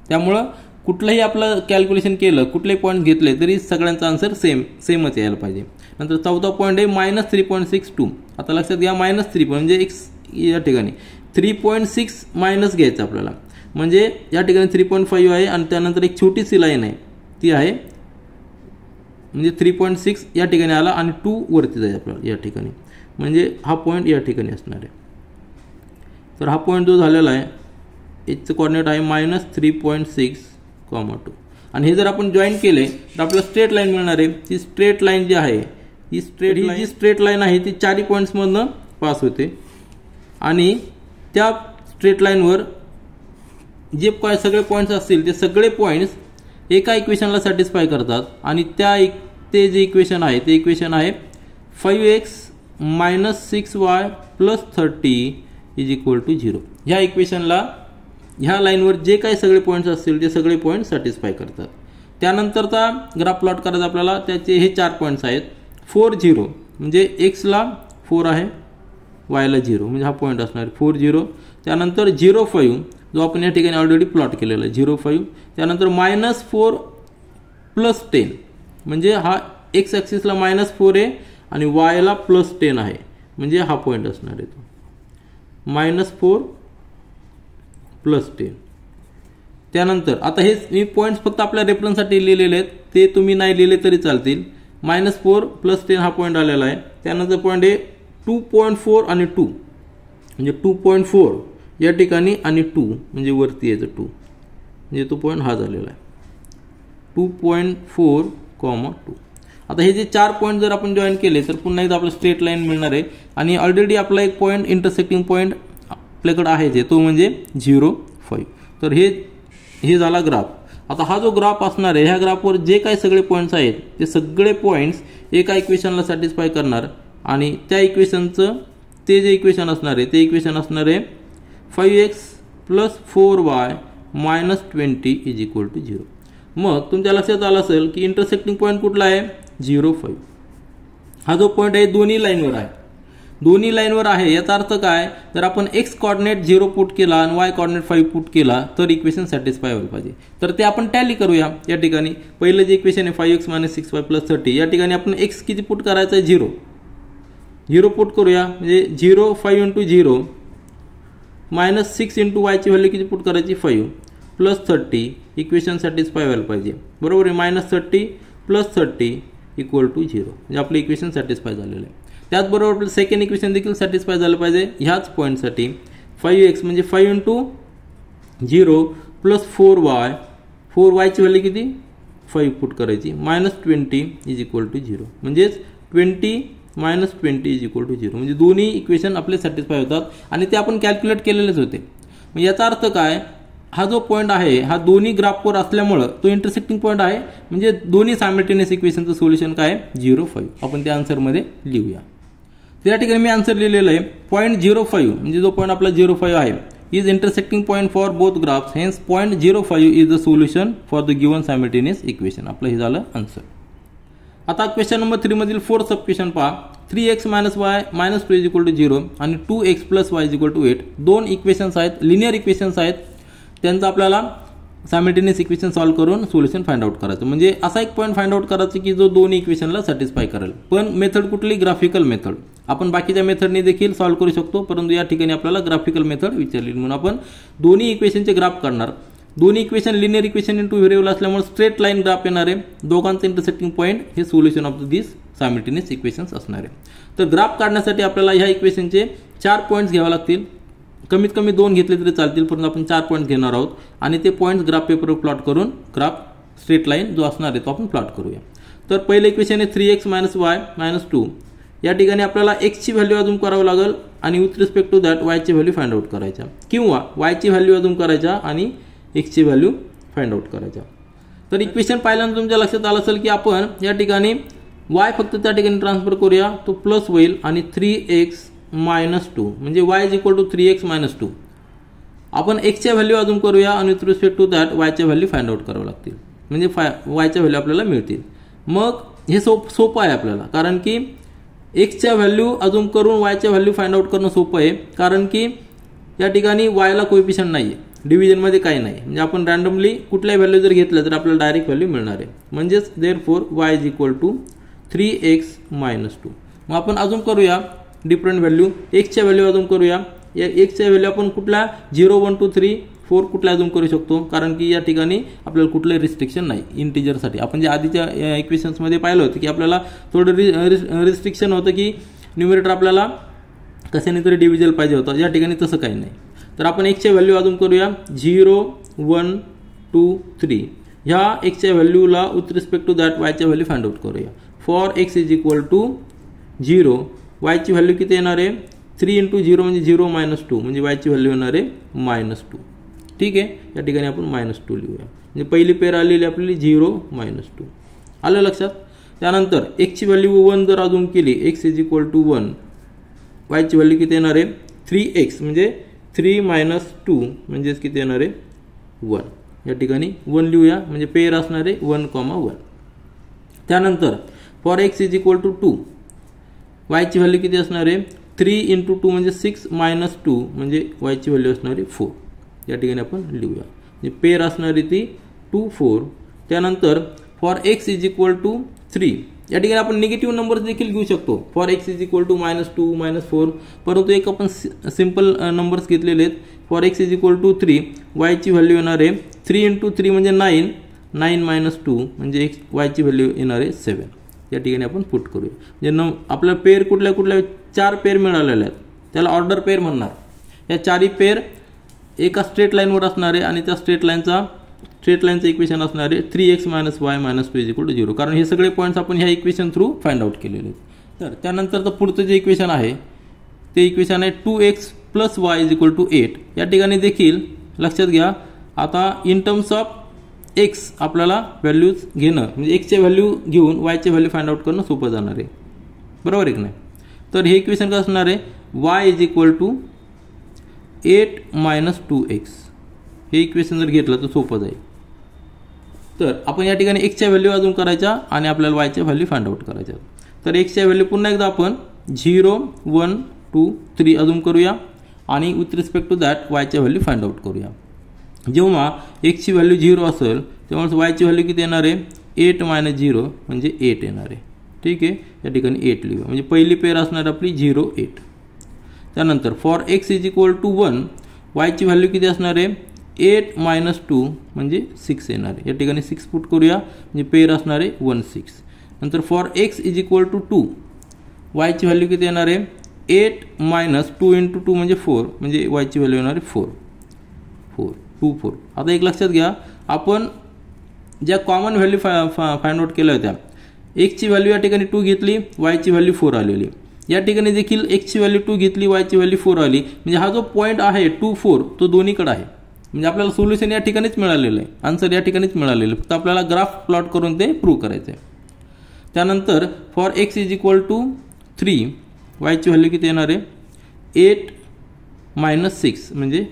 त्यामुळं कुठलंही आपलं कॅल्क्युलेशन केलं, कुठलेही पॉईंट घेतले तरी सगळ्यांचा आन्सर सेमच यायला पाहिजे. नंतर चौथा पॉईंट आहे -3.62. आता लक्षात घ्या, -3 म्हणजे एक्स या ठिकाणी 3.6 मायनस घ्यायचं आपल्याला, म्हणजे या ठिकाणी 3.5 आहे आणि त्यानंतर एक छोटीशी लाईन आहे ती आहे, म्हणजे 3.6 या ठिकाणी आला आणि 2 वरती जाईल आपल्याला या ठिकाणी, म्हणजे हा पॉईंट या ठिकाणी असणार आहे. तर हा पॉईंट जो झालेला आहे याचं कोऑर्डिनेट आहे -3.6, 2. आणि हे जर आपण जॉईन केले तर आपल्याला स्ट्रेट लाईन मिळणार आहे. ती स्ट्रेट लाईन जी आहे ही स्ट्रेट लाईन आहे ती 4 पॉईंट्समधनं पास होते आणि त्या स्ट्रेट लाईनवर जे सगळे पॉईंट्स असतील ते सगळे पॉईंट्स एका इक्वेशनला सॅटिस्फाय करतात आणि ते जे इक्वेशन आहे ते इक्वेशन आहे 5x - 6y + 30 = 0. ह्या इक्वेशनला ह्या लाईनवर जे काही सगळे पॉईंट्स असतील ते सगळे पॉईंट सॅटिस्फाय करतात. त्यानंतरचा ग्राफ प्लॉट करायचा आपल्याला, त्याचे हे 4 पॉईंट्स आहेत. 4 0 म्हणजे एक्सला 4 आहे, वायला 0, म्हणजे हा पॉईंट असणार 4 0. त्यानंतर 0.5 जो आपण या ठिकाणी ऑलरेडी प्लॉट केलेला आहे 0.5. त्यानंतर -4 + 10 म्हणजे हा एक्स ॲक्सिसला -4 आहे आणि वायला +10 आहे, म्हणजे हा पॉईंट असणार आहे तो -4 + 10. त्यानंतर आता हे मी पॉईंट्स फक्त आपल्या रेफरन्ससाठी लिहिलेले आहेत, ते तुम्ही नाही लिहिले तरी चालतील. -4 + 10 हा पॉईंट आलेला आहे. त्यानंतर पॉईंट आहे 2.4 आणि 2 म्हणजे 2.4 या ठिकाणी आणि 2 म्हणजे वरती यायचं 2, म्हणजे तो पॉईंट हा झालेला आहे 2.4, 2. आता हे जे 4 पॉईंट जर आपण जॉईन केले तर पुन्हा एकदा आपलं स्ट्रेट लाईन मिळणार आहे आणि ऑलरेडी आपला एक पॉईंट इंटरसेक्टिंग पॉईंट आपल्याकडे आहे तो म्हणजे 0.5. तर हे झाला ग्राफ. आता हा जो ग्राफ असणार आहे ह्या ग्राफवर जे काही सगळे पॉईंट्स आहेत ते सगळे पॉईंट्स एका इक्वेशनला सॅटिस्फाय करणार आणि त्या इक्वेशनचं ते जे इक्वेशन असणार आहे ते इक्वेशन असणार आहे 5x + 4y - 20 = 0. मग तुमच्या लक्षात आलं असेल की इंटरसेक्टिंग पॉईंट कुठला आहे 0.5. हा जो पॉईंट आहे दोन्ही लाईनवर आहे. याचा अर्थ काय, तर आपण एक्स कोऑर्डिनेट 0 पुट केला आणि वाय कोऑर्डिनेट 5 पुट केला तर इक्वेशन सॅटिस्फाय व्हायला पाहिजे. तर ते आपण टॅली करूया. या ठिकाणी पहिलं जे इक्वेशन आहे 5x - 6y + 30, या ठिकाणी आपण एक्स किती पुट करायचं आहे 0 पुट करूया, म्हणजे 0 5 × 0 -6 × y ची व्हॅल्यू किती पुट करायची 5 + 30 इक्वेशन सॅटिस्फाय व्हायला पाहिजे, बरोबर आहे. -30 + 30 = 0 म्हणजे आपलं इक्वेशन सॅटिस्फाय झालेलं आहे. त्याचबरोबर आपलं सेकंड इक्वेशन देखील सॅटिस्फाय झालं पाहिजे ह्याच पॉईंटसाठी. 5x म्हणजे 5 × 0 प्लस 4y, 4yची व्हॅल्यू किती 5 पुट करायची, -20 इज इक्वल टू 0, म्हणजेच 20 - 20 इज इक्वल टू 0, म्हणजे दोन्ही इक्वेशन आपले सॅटिस्फाय होतात आणि ते आपण कॅल्क्युलेट केलेलेच होते. मग याचा अर्थ काय, हा जो पॉईंट आहे हा दोन्ही ग्राफवर असल्यामुळं तो इंटरसेक्टिंग पॉईंट आहे, म्हणजे दोन्ही सायमल्टेनियस इक्वेशनचं सोल्युशन काय आहे 0,5. आपण त्या आन्सरमध्ये लिहूया. त्या ठिकाणी मी आन्सर लिहिलेलं आहे पॉईंट 0,5 म्हणजे जो पॉईंट आपला 0,5 आहे is intersecting point for both graphs, hence point 0,5 is the solution for the given simultaneous equation. आपलं हे झालं आन्सर. आता क्वेश्चन नंबर 3 मधील 4th सब क्वेश्चन पहा. 3x - y - 2 is equal to 0 आणि 2x + y is equal to 8 दोन equations आहेत, linear equations आहेत. त्यांचं आपल्याला सायमल्टेनियस इक्वेशन सॉल्व्ह करून सोल्युशन फाइंड आउट करायचं. म्हणजे असा एक पॉईंट फाइंड आउट करायचं की जो दोन्ही इक्वेशनला सॅटिस्फाय करेल. पण मेथड कुठली, ग्राफिकल मेथड. आपण बाकीच्या मेथडने देखील सॉल्व्ह करू शकतो, परंतु या ठिकाणी आपल्याला ग्राफिकल मेथड विचारली म्हणून आपण दोन्ही इक्वेशनचे ग्राफ काढणार. दोन्ही equation linear equation into variable असल्यामुळे स्ट्रेट लाईन ग्राफ येणार आहे. दोघांचं इंटरसेक्टिंग पॉईंट हे solution of this simultaneous equations असणार आहे. तर ग्राफ काढण्यासाठी आपल्याला ह्या इक्वेशनचे 4 पॉईंट्स घ्यावे लागतील. कमीत कमी 2 घेतले तरी चालतील, परंतु आपण 4 पॉईंट घेणार आहोत आणि ते पॉईंट्स ग्राफ पेपरवर प्लॉट करून ग्राफ स्ट्रेट लाईन जो असणार आहे तो आपण प्लॉट करूया. तर पहिलं इक्वेशन आहे 3x - y - 2. या ठिकाणी आपल्याला x ची व्हॅल्यू अजून करावं लागेल आणि with respect to that y ची व्हॅल्यू फाइंड आउट करायच्या, किंवा y ची व्हॅल्यू अजून करायच्या आणि x ची व्हॅल्यू फाइंड आउट करायच्या. तर इक्वेशन पाहिल्यानंतर तुमच्या लक्षात आलं असेल की आपण या ठिकाणी y फक्त त्या ठिकाणी ट्रान्सफर करूया, तो प्लस होईल आणि 3x - 2 म्हणजे y is equal to 3x - 2. आपण x च्या व्हॅल्यू अजून करूया आणि with respect to that y च्या व्हॅल्यू फाइंड आउट करावं लागतील, म्हणजे y च्या व्हॅल्यू आपल्याला मिळतील. मग हे सोपं आहे आपल्याला, कारण की x च्या व्हॅल्यू अजून करून y च्या व्हॅल्यू फाइंड आउट करणं सोपं आहे, कारण की या ठिकाणी y ला कोएफिशियंट नाही आहे, डिव्हिजनमध्ये काही नाही. म्हणजे आपण रँडमली कुठल्याही व्हॅल्यू जर घेतलं तर आपल्याला डायरेक्ट व्हॅल्यू मिळणार आहे. म्हणजेच therefore y is equal to 3x - 2. मग आपण अजून करूया डिफरंट व्हॅल्यू. x च्या व्हॅल्यू अजून करूया. या x च्या व्हॅल्यू आपण कुठल्या 0, 1, 2, 3, 4 कुठल्या अजून करू शकतो, कारण की या ठिकाणी आपल्याला कुठलंही रिस्ट्रिक्शन नाही इंटिजरसाठी. आपण जे आधीच्या इक्वेशन्समध्ये पाहिलं होतं की आपल्याला थोडं रिस्ट्रिक्शन होतं की न्यूमरेटर आपल्याला कशाने तरी डिव्हिजन पाहिजे होतं, या ठिकाणी तसं काही नाही. तर आपण x च्या व्हॅल्यू अजून करूया 0, 1, 2, 3. ह्या x च्या व्हॅल्यूला with respect to that y च्या व्हॅल्यू फाइंड आउट करूया. For x is equal to 0, y ची व्हॅल्यू किती येणार आहे 3 × 0 म्हणजे 0 - 2 म्हणजे y ची व्हॅल्यू येणार आहे -2. ठीक आहे, या ठिकाणी आपण -2 लिहूया. म्हणजे पहिली पेर आलेली आपली 0 - 2. आलं लक्षात. त्यानंतर x ची व्हॅल्यू 1 जर अजून केली, x is equal to 1, y ची व्हॅल्यू किती येणार आहे 3x म्हणजे 3 - 2 म्हणजेच किती येणार आहे 1. या ठिकाणी 1 लिहूया, म्हणजे पेर असणार आहे 1, 1. त्यानंतर for x is equal to 2, y ची व्हॅल्यू किती असणार आहे 3 × 2 म्हणजे 6 - 2 म्हणजे y ची व्हॅल्यू असणार आहे 4. या ठिकाणी आपण लिहूया, म्हणजे पेर असणारी ती 2, 4. त्यानंतर for x is equal to 3, या ठिकाणी आपण निगेटिव्ह नंबर्स देखील घेऊ शकतो. For x is equal to -2, -4, परंतु एक आपण सिंपल नंबर्स घेतलेले आहेत. For x is equal to 3, y ची व्हॅल्यू येणार आहे 3 × 3 म्हणजे 9, 9 - 2 म्हणजे y ची व्हॅल्यू येणार आहे 7. या ठिकाणी आपण पुट करूया. म्हणजे आपल्या पेर कुठल्या 4 पेर मिळालेल्या आहेत, त्याला ऑर्डर पेर म्हणणार. या 4ही पेर एका स्ट्रेट लाईनवर असणार आहे आणि त्या स्ट्रेट लाईनचं इक्वेशन असणार आहे 3x - y - 2 is equal to 0, कारण हे सगळे पॉईंट्स आपण ह्या इक्वेशन थ्रू फाइंड आउट केलेले आहेत. तर त्यानंतरचं पुढचं जे इक्वेशन आहे ते इक्वेशन आहे 2x + y is equal to 8. या ठिकाणी देखील लक्षात घ्या, आता इन टर्म्स ऑफ x आपल्याला व्हॅल्यूज घेणं म्हणजे x च्या व्हॅल्यू घेऊन y ची व्हॅल्यू फाइंड आउट करणं सोपं जाणार आहे, बरोबर आहे की नाही. तर हे इक्वेशन काय असणार आहे y is equal to 8 - 2x. हे इक्वेशन जर घेतलं तर सोपं जाईल. तर आपण या ठिकाणी x च्या व्हॅल्यू अजून करायच्या आणि आपल्याला y च्या व्हॅल्यू फाइंड आउट करायच्या. तर x च्या व्हॅल्यू पुन्हा एकदा आपण 0, 1, 2, 3 अजून करूया आणि with respect to that y च्या व्हॅल्यू फाइंड आउट करूया. जेव्हा x ची व्हॅल्यू 0 असेल तेव्हा y ची व्हॅल्यू किती येणार आहे 8 - 0 म्हणजे 8 येणार आहे. ठीक आहे, या ठिकाणी 8 लिहूया, म्हणजे पहिली पेर असणार आपली 0, 8. त्यानंतर for x is equal to 1, y ची व्हॅल्यू किती असणार आहे 8 - 2 म्हणजे 6 येणार आहे. या ठिकाणी 6 पुट करूया, म्हणजे पेर असणार आहे 1, 6. नंतर for x is equal to 2, वायची व्हॅल्यू किती येणार आहे 8 मायनस 2 इंटू 2 म्हणजे 4 म्हणजे वायची व्हॅल्यू येणार आहे 4. आता एक लक्षात घ्या, आपण ज्या कॉमन व्हॅल्यू फाइंड आउट केल्या होत्या, एक्सची व्हॅल्यू या ठिकाणी 2 घेतली, वायची व्हॅल्यू 4 आलेली. या ठिकाणी देखील एक्सची व्हॅल्यू 2 घेतली, वायची व्हॅल्यू 4 आली. म्हणजे हा जो पॉईंट आहे 2, 4 तो दोन्हीकडे आहे. म्हणजे आपल्याला सोल्युशन या ठिकाणीच मिळालेलं आहे, आन्सर या ठिकाणीच मिळालेलं आहे. फक्त आपल्याला ग्राफ प्लॉट करून ते प्रूव्ह करायचं आहे. त्यानंतर for X is equal to 3 वायची व्हॅल्यू किती येणार आहे 8 मायनस 6 म्हणजे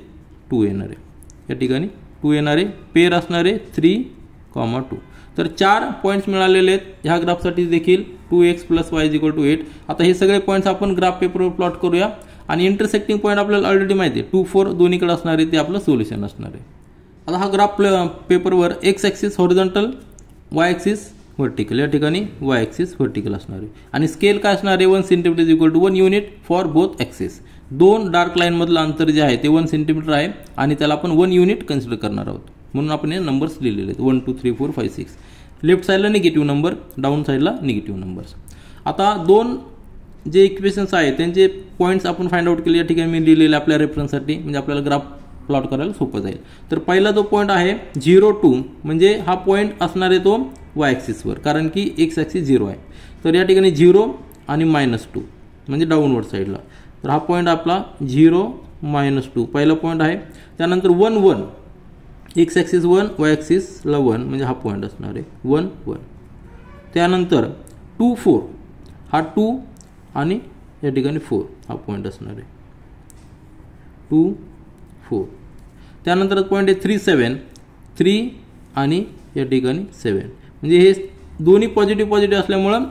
2 येणार आहे. या ठिकाणी 2 येणार आहे, पेअर असणार आहे 3,2. तर 4 पॉईंट्स मिळालेले आहेत ह्या ग्राफसाठी देखील 2x + y = 8. आता हे सगळे पॉईंट्स आपण ग्राफ पेपरवर प्लॉट करूया आणि इंटरसेक्टिंग पॉईंट आपल्याला ऑलरेडी माहिती आहे 2, 4 दोन्हीकडे असणार आहे, ते आपलं सोल्युशन असणार आहे. आता हा ग्राफ पेपरवर x axis horizontal, Y axis vertical, या ठिकाणी वाय ॲक्सिस व्हर्टिकल असणार आहे. आणि स्केल काय असणार आहे 1 centimetre = 1 unit for both axis. दोन डार्क लाईनमधलं अंतर जे आहे ते 1 सेंटीमीटर आहे आणि त्याला आपण 1 युनिट कन्सिडर करणार आहोत. म्हणून आपण हे नंबर्स लिहिलेले आहेत 1 2 3 4 5 6. लेफ्ट साईडला निगेटिव्ह नंबर, डाऊन साईडला निगेटिव्ह नंबर्स. आता दोन जे इक्वेशन्स आहेत त्यांचे पॉईंट्स आपण फाइंड आउट केले, या ठिकाणी मी लिहिलेले आपल्या रेफरन्ससाठी, म्हणजे आपल्याला ग्राफ प्लॉट करायला सोपं जाईल. तर पहिला जो पॉईंट आहे 0, 2 म्हणजे हा पॉईंट असणार आहे तो वाय ॲक्सिसवर, कारण की एक्स ॲक्सिस 0 आहे. तर या ठिकाणी 0 आणि -2 म्हणजे डाऊनवर्ड साईडला. तर हा पॉईंट आपला 0, -2 पहिला पॉईंट आहे. त्यानंतर 1, 1 एक्स ॲक्सिस 1, वाय ॲक्सिसला 1 म्हणजे हा पॉईंट असणार आहे 1, 1. त्यानंतर 2, 4 हा 2 आणि या ठिकाणी 4 हा पॉईंट असणार आहे 2, 4. त्यानंतर पॉईंट आहे 3, 7 3 आणि या ठिकाणी 7 म्हणजे हे दोन्ही पॉझिटिव्ह असल्यामुळं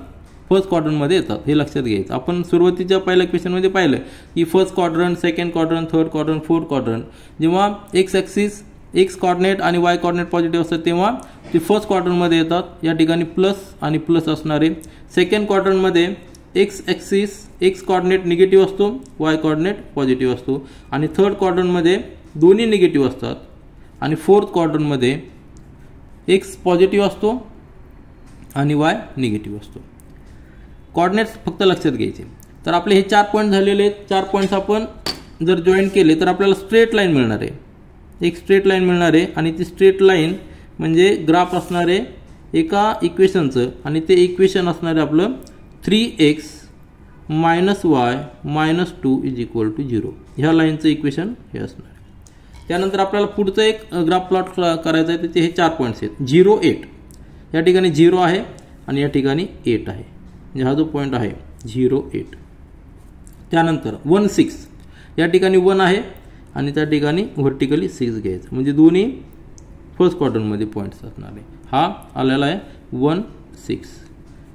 फर्स्ट क्वाड्रंटमध्ये येतात, हे लक्षात घ्यायचं. आपण सुरुवातीच्या पहिल्या क्वेश्चनमध्ये पाहिलं की first quadrant, second quadrant, third quadrant, fourth quadrant. जेव्हा एक्स ॲक्सिस एक्स कॉर्डिनेट आणि वाय कॉर्डिनेट पॉझिटिव्ह असतात तेव्हा ते फर्स्ट क्वाड्रंटमध्ये येतात, या ठिकाणी प्लस आणि प्लस असणारे. सेकंड क्वाड्रंटमध्ये x axis x coordinate negative असतो, वाय कॉर्डिनेट पॉझिटिव्ह असतो. आणि थर्ड क्वाड्रंटमध्ये दोन्ही निगेटिव्ह असतात. आणि फोर्थ क्वाड्रंटमध्ये एक्स पॉझिटिव्ह असतो आणि वाय निगेटिव्ह असतो. कॉर्डिनेट्स फक्त लक्षात घ्यायचे. तर आपले हे 4 पॉईंट झालेले आहेत. 4 पॉईंट्स आपण जर जॉईन केले तर आपल्याला स्ट्रेट लाईन मिळणार आहे, एक स्ट्रेट लाईन मिळणार आहे. आणि ती स्ट्रेट लाईन म्हणजे ग्राफ असणार आहे एका इक्वेशनचं, आणि ते इक्वेशन असणार आहे आपलं 3x - y - 2 = 0. ह्या लाईनचं इक्वेशन हे असणार आहे. त्यानंतर आपल्याला पुढचं एक ग्राफ प्लॉट करायचं आहे, त्याचे हे 4 पॉईंट्स आहेत 0, 8 या ठिकाणी 0 आहे आणि या ठिकाणी 8 आहे, म्हणजे हा जो पॉईंट आहे 0, 8. त्यानंतर 1, 6 या ठिकाणी 1 आहे आणि त्या ठिकाणी व्हर्टिकली 6 घ्यायचं, म्हणजे दोन्ही फर्स्ट क्वाड्रंटमध्ये पॉईंट्स असणार आहे. हा आलेला आहे 1, 6.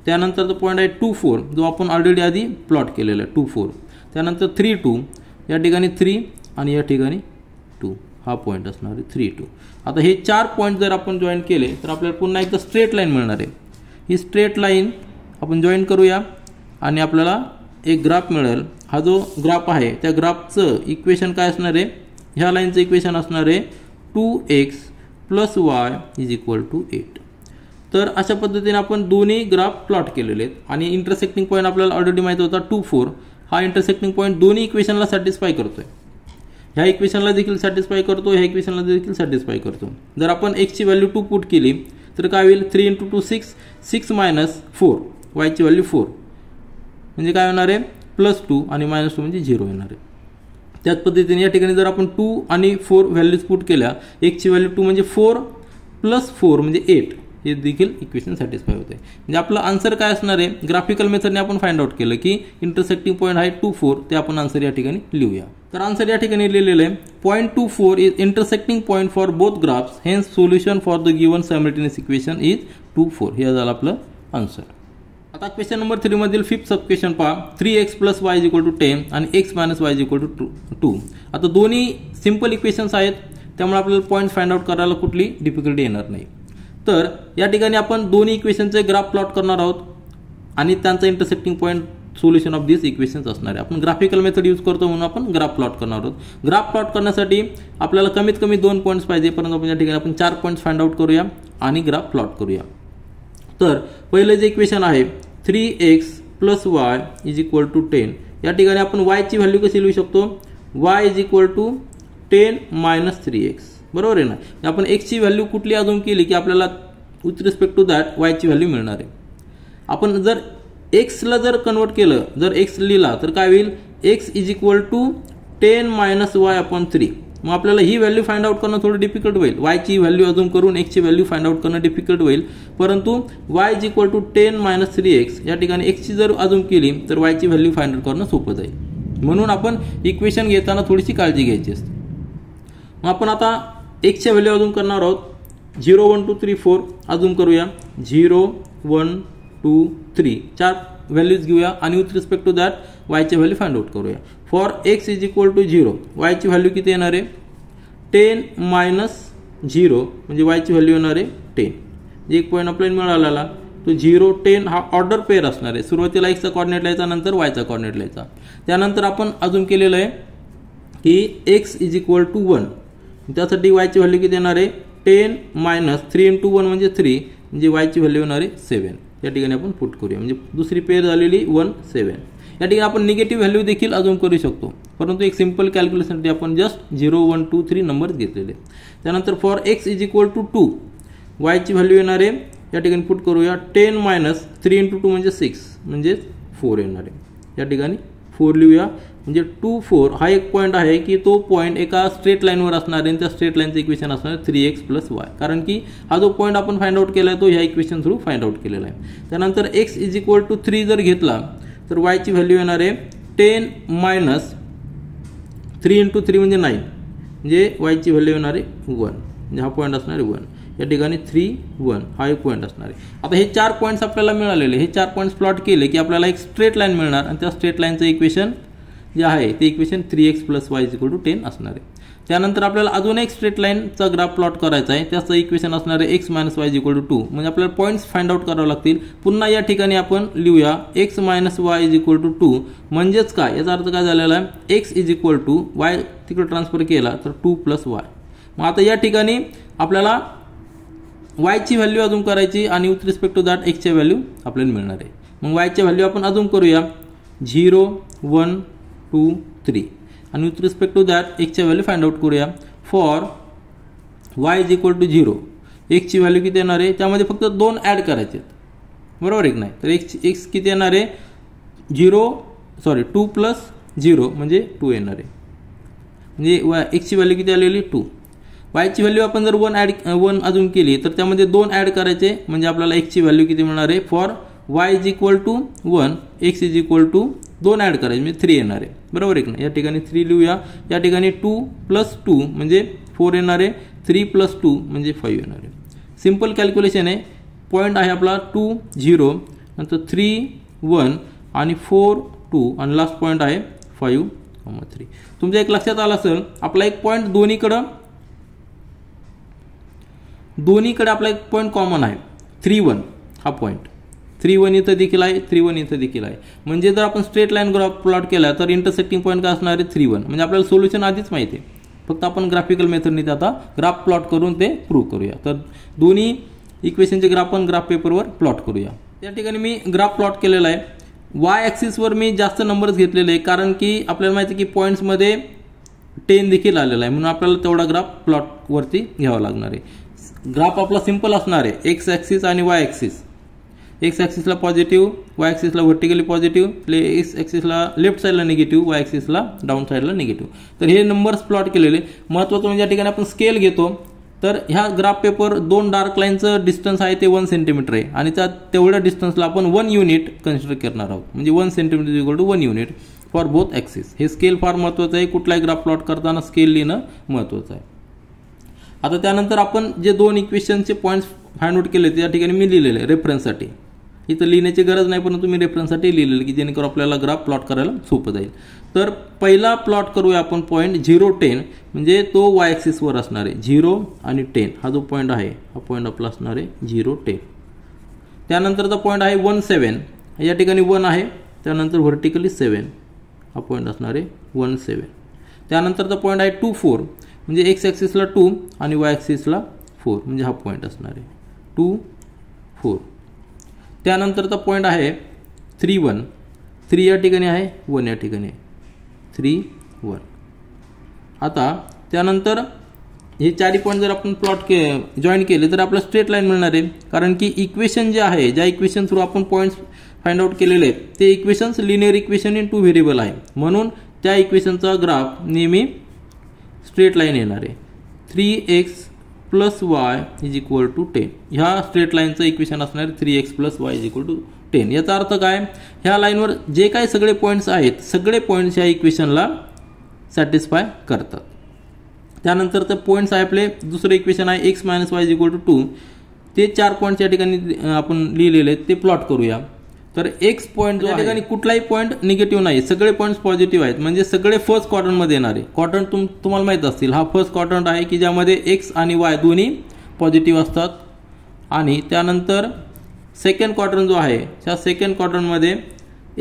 त्यानंतर जो पॉईंट आहे 2, 4 जो आपण ऑलरेडी आधी प्लॉट केलेला आहे 2, 4. त्यानंतर 3, 2 या ठिकाणी 3 आणि या ठिकाणी 2 हा पॉईंट असणार आहे 3, 2. आता हे 4 पॉईंट जर आपण जॉईन केले तर आपल्याला पुन्हा एकदा स्ट्रेट लाईन मिळणार आहे. ही स्ट्रेट लाईन आपण जॉईन करूया आणि आपल्याला एक ग्राफ मिळेल. हा जो ग्राफ आहे त्या ग्राफचं इक्वेशन काय असणार आहे, ह्या लाईनचं इक्वेशन असणार आहे 2x + y = 8. तर अशा पद्धतीने आपण दोन्ही ग्राफ प्लॉट केलेले आहेत. आणि इंटरसेक्टिंग पॉईंट आपल्याला ऑलरेडी माहिती होता 2, 4 हा इंटरसेक्टिंग पॉईंट दोन्ही इक्वेशनला सॅटिस्फाय करतोय. ह्या इक्वेशनला देखील सॅटिस्फाय करतो, ह्या इक्वेशनला देखील सॅटिस्फाय करतो. जर आपण एक्सची व्हॅल्यू 2 पुट केली तर काय होईल 3 × 2 6, 6 - 4 वायची व्हॅल्यू 4 म्हणजे काय होणार आहे +2 आणि -2 म्हणजे 0 येणार आहे. त्याच पद्धतीने या ठिकाणी जर आपण 2 आणि 4 व्हॅल्यूज पुट केल्या, एक्सची व्हॅल्यू 2 म्हणजे 4 + 4 म्हणजे 8 हे देखील इक्वेशन सॅटिस्फाय होते. म्हणजे आपलं आन्सर काय असणार आहे, ग्राफिकल मेथडने आपण फाइंड आउट केलं की इंटरसेक्टिंग पॉईंट आहे 2, 4 ते आपण आन्सर या ठिकाणी लिहूया. तर आन्सर या ठिकाणी लिहिलेलं आहे point 2, 4 is intersecting point for both graphs, hence solution for the given simultaneous equation is 2, 4. हे झालं आपलं आन्सर. आता क्वेश्चन नंबर 3 मधील 5th सब क्वेश्चन पहा 3x + y = 10 आणि x - y = 2. आता दोन्ही सिंपल इक्वेशन्स आहेत त्यामुळे आपल्याला पॉईंट फाइंड आउट करायला कुठली डिफिकल्टी येणार नाही. तर या ठिकाणी आपण दोन्ही इक्वेशनचे ग्राफ प्लॉट करणार आहोत आणि त्यांचा intersecting point solution of this equations असणार आहे. आपण ग्राफिकल मेथड यूज करतो म्हणून आपण ग्राफ प्लॉट करणार आहोत. ग्राफ प्लॉट करण्यासाठी आपल्याला कमीत कमी 2 पॉईंट्स पाहिजे, परंतु आपण या ठिकाणी आपण 4 पॉईंट्स फाइंड आउट करूया आणि ग्राफ प्लॉट करूया. तर पहिलं जे इक्वेशन आहे 3x plus y is equal to 10. या ठिकाणी आपण वायची व्हॅल्यू कशी लिहू शकतो, y is equal to 10 minus 3x. बरोबर आहे ना. आपण एक्सची व्हॅल्यू कुठली अजून केली की आपल्याला विथ रिस्पेक्ट टू दॅट वायची व्हॅल्यू मिळणार आहे. आपण जर एक्सला जर कन्वर्ट केलं, जर एक्स लिहिला तर काय होईल, x is equal to 10 minus y upon 3. मग आपल्याला ही व्हॅल्यू फाइंड आउट करणं थोडं डिफिकल्ट होईल. वायची व्हॅल्यू अजून करून एक्सची व्हॅल्यू फाइंड आउट करणं डिफिकल्ट होईल. परंतु y is equal to 10 minus 3x या ठिकाणी एक्सची जर अजून केली तर वायची व्हॅल्यू फाइंड आउट करणं सोपं जाईल. म्हणून आपण इक्वेशन घेताना थोडीशी काळजी घ्यायची असते. मग आपण आता एक्सच्या व्हॅल्यू अजून करणार आहोत. 0 1 2 3 4 अजून करूया. 0 1 2 3 4 व्हॅल्यूज घेऊया आणि विथ रिस्पेक्ट टू दॅट वायची व्हॅल्यू फाइंड आउट करूया. For X is equal to 0 वायची व्हॅल्यू किती येणार आहे, 10 मायनस 0 म्हणजे वायची व्हॅल्यू येणार आहे 10. एक पॉईंट आपल्याला मिळालेला तो 0 10 हा ऑर्डर पेअर असणार आहे. सुरुवातीला एक्सचा कॉर्डिनेट लिहायचा, नंतर वायचा कॉर्डिनेट लिहायचा. त्यानंतर आपण अजून केलेलं आहे की एक्स इज इक्वल टू 1. त्यासाठी वायची व्हॅल्यू किती येणार आहे, 10 मायनस 3 इंटू 1 म्हणजे 3 म्हणजे वायची व्हॅल्यू येणार आहे 7. या ठिकाणी आपण पुट करूया म्हणजे दुसरी पेअर झालेली 1 7. या ठिकाणी आपण निगेटिव्ह व्हॅल्यू देखील अजून करू शकतो, परंतु एक सिंपल कॅल्क्युलेशनसाठी आपण जस्ट 0 1 2 3 नंबर घेतलेले. त्यानंतर for X is equal to 2 वायची व्हॅल्यू येणार आहे, या ठिकाणी पुट करूया 10 मायनस 3 इंटू 2 म्हणजे 6 म्हणजे 4 येणार आहे. या ठिकाणी 4 लिहूया म्हणजे 2 4 हा एक पॉईंट आहे की तो पॉईंट एका स्ट्रेट लाईनवर असणार आहे. त्या स्ट्रेट लाईनचं इक्वेशन असणार आहे 3x प्लस वाय, कारण की हा जो पॉईंट आपण फाइंड आउट केला आहे तो ह्या इक्वेशन थ्रू फाइंड आउट केलेला आहे. त्यानंतर एक्स इज इक्वल टू 3 जर घेतला तर वायची व्हॅल्यू येणार आहे 10 मायनस 3 इंटू 3 म्हणजे 9 म्हणजे वायची व्हॅल्यू येणार आहे 1 म्हणजे हा पॉईंट असणार आहे 1. या ठिकाणी 3 1 हा एक पॉईंट असणार आहे. आता हे 4 पॉईंट्स आपल्याला मिळालेले, हे 4 पॉईंट्स प्लॉट केले की आपल्याला एक स्ट्रेट लाईन मिळणार आणि त्या स्ट्रेट लाईनचं इक्वेशन जे आहे ते equation 3x plus y is equal to 10 असणार आहे. त्यानंतर आपल्याला अजून एक स्ट्रेट लाईनचा ग्राफ प्लॉट करायचा आहे, त्याचं इक्वेशन असणार आहे x minus y is equal to 2. म्हणजे आपल्याला पॉईंट्स फाइंड आउट करावे लागतील. पुन्हा या ठिकाणी आपण लिहूया x minus y is equal to 2. म्हणजेच काय, याचा अर्थ काय झालेला आहे, x is equal to y तिकडे ट्रान्सफर केला तर 2 प्लस वाय. मग आता या ठिकाणी आपल्याला वायची व्हॅल्यू अजून करायची आणि विथ रिस्पेक्ट टू दॅट एक्सच्या व्हॅल्यू आपल्याला मिळणार आहे. मग वायच्या व्हॅल्यू आपण अजून करूया 0 1 2 3 आणि विथ रिस्पेक्ट टू दॅट एक्सच्या व्हॅल्यू फाइंड आउट करूया. For Y is equal to 0 एक्सची व्हॅल्यू किती येणार आहे, त्यामध्ये फक्त 2 ॲड करायचे आहेत, बरोबर आहे की नाही. तर एक्स किती येणार आहे 2 प्लस 0 म्हणजे 2 येणार आहे. म्हणजे एक्सची व्हॅल्यू किती आलेली 2. वायची व्हॅल्यू आपण जर 1 अजून केली तर त्यामध्ये 2 ॲड करायचे म्हणजे आपल्याला एक्सची व्हॅल्यू किती मिळणार आहे. For Y is equal to 1 x is equal to 2 add करायचे म्हणजे 3 येणार आहे, बरोबर आहे की नाही. या ठिकाणी 3 लिहूया. या ठिकाणी 2 प्लस 2 म्हणजे 4 येणार आहे, 3 प्लस 2 म्हणजे 5 येणार आहे. सिंपल कॅल्क्युलेशन आहे. पॉईंट आहे आपला 2 0 नंतर 3 1 आणि 4 2 आणि लास्ट पॉईंट आहे 5 3. तुमच्या एक लक्षात आलं असेल आपला एक पॉईंट दोन्हीकडे आपला एक पॉईंट कॉमन आहे 3 1 हा पॉईंट 3 1 इथं देखील आहे 3 1 इथं देखील आहे. म्हणजे जर आपण स्ट्रेट लाईन ग्राफ प्लॉट केला तर इंटरसेक्टिंग पॉईंट काय असणार आहे 3 1. म्हणजे आपल्याला सोल्युशन आधीच माहिती आहे, फक्त आपण ग्राफिकल मेथडने आता ग्राफ प्लॉट करून ते प्रूव्ह करूया. तर दोन्ही इक्वेशनचे ग्राफ आपण ग्राफ पेपरवर प्लॉट करूया. त्या ठिकाणी मी ग्राफ प्लॉट केलेला आहे. वाय ॲक्सिसवर मी जास्त नंबर्स घेतलेले आहे कारण की आपल्याला माहिती आहे की पॉईंट्समध्ये 10 देखील आलेला आहे, म्हणून आपल्याला तेवढा ग्राफ प्लॉटवरती घ्यावा लागणार आहे. ग्राफ आपला सिंपल असणार आहे एक्स ॲक्सिस आणि वाय ॲक्सिस. एक्स ॲक्सिसला पॉझिटिव्ह, वाय ॲक्सिसला व्हर्टिकली पॉझिटिव्ह, एक्स ॲक्सिसला लेफ्ट साईडला निगेटिव्ह, वाय ॲक्सिसला डाऊन साईडला निगेटिव्ह. तर हे नंबर्स प्लॉट केलेले. महत्त्वाचं म्हणजे या ठिकाणी आपण स्केल घेतो तर ह्या ग्राफ पेपर 2 डार्क लाईनचं डिस्टन्स आहे ते 1 सेंटीमीटर आहे आणि त्या तेवढ्या डिस्टन्सला आपण 1 युनिट कन्सिडर करणार आहोत. म्हणजे 1 centimetre equal to 1 unit for both axis. हे स्केल फार महत्त्वाचं आहे. कुठलाही ग्राफ प्लॉट करताना स्केल लिहिणं महत्त्वाचं आहे. आता त्यानंतर आपण जे 2 इक्वेशनचे पॉईंट्स फाइंड आउट केले त्या ठिकाणी मी लिहिलेले रेफरन्ससाठी. इथं लिहिण्याची गरज नाही, परंतु मी रेफरन्ससाठी लिहिलेलं की जेणेकरून आपल्याला ग्राफ प्लॉट करायला सोपं जाईल. तर पहिला प्लॉट करूया आपण पॉईंट 0 10 म्हणजे तो वाय ॲक्सिसवर असणार आहे 0 आणि 10 हा जो पॉईंट आहे हा पॉईंट आपला असणार आहे 0 10. त्यानंतरचा पॉईंट आहे 1 7 या ठिकाणी 1 आहे, त्यानंतर व्हर्टिकली 7 हा पॉईंट असणार आहे 1 7. त्यानंतरचा पॉईंट आहे 2 4 म्हणजे एक्स ॲक्सिसला 2 आणि वाय ॲक्सिसला 4 म्हणजे हा पॉईंट असणार आहे 2 4. त्यानंतरचा पॉईंट आहे 3 1, 3 या ठिकाणी आहे, 1 या ठिकाणी आहे, 3 1. आता त्यानंतर हे चारही पॉईंट जर आपण प्लॉट जॉईन केले तर आपल्याला स्ट्रेट लाईन मिळणार आहे, कारण की इक्वेशन जे आहे, ज्या इक्वेशन थ्रू आपण पॉईंट्स फाइंड आउट केलेले आहेत ते equations linear equation in 2 variable आहे, म्हणून त्या इक्वेशनचा ग्राफ नेहमी स्ट्रेट लाईन येणार आहे. 3x + y = 10. ह्या स्ट्रेट लाईनचं इक्वेशन असणार आहे 3x + y = 10. याचा अर्थ काय, ह्या लाईनवर जे काही सगळे पॉईंट्स आहेत सगळे पॉईंट्स ह्या इक्वेशनला सॅटिस्फाय करतात. त्यानंतर ते पॉईंट्स आहे आपले दुसरं इक्वेशन आहे x - y = 2. ते 4 पॉईंट्स या ठिकाणी आपण लिहिलेले आहेत ते प्लॉट करूया. तर x पॉईंट या ठिकाणी कुठलाही पॉईंट निगेटिव्ह नाही, सगळे पॉईंट्स पॉझिटिव्ह आहेत, म्हणजे सगळे फर्स्ट क्वाड्रंटमध्ये येणार आहे. क्वाड्रंट तुम्हाला माहीत असतील, हा फर्स्ट क्वाड्रंट आहे की ज्यामध्ये x आणि y दोन्ही पॉझिटिव्ह असतात. आणि त्यानंतर सेकंड क्वाड्रंट जो आहे त्या सेकंड क्वाड्रंटमध्ये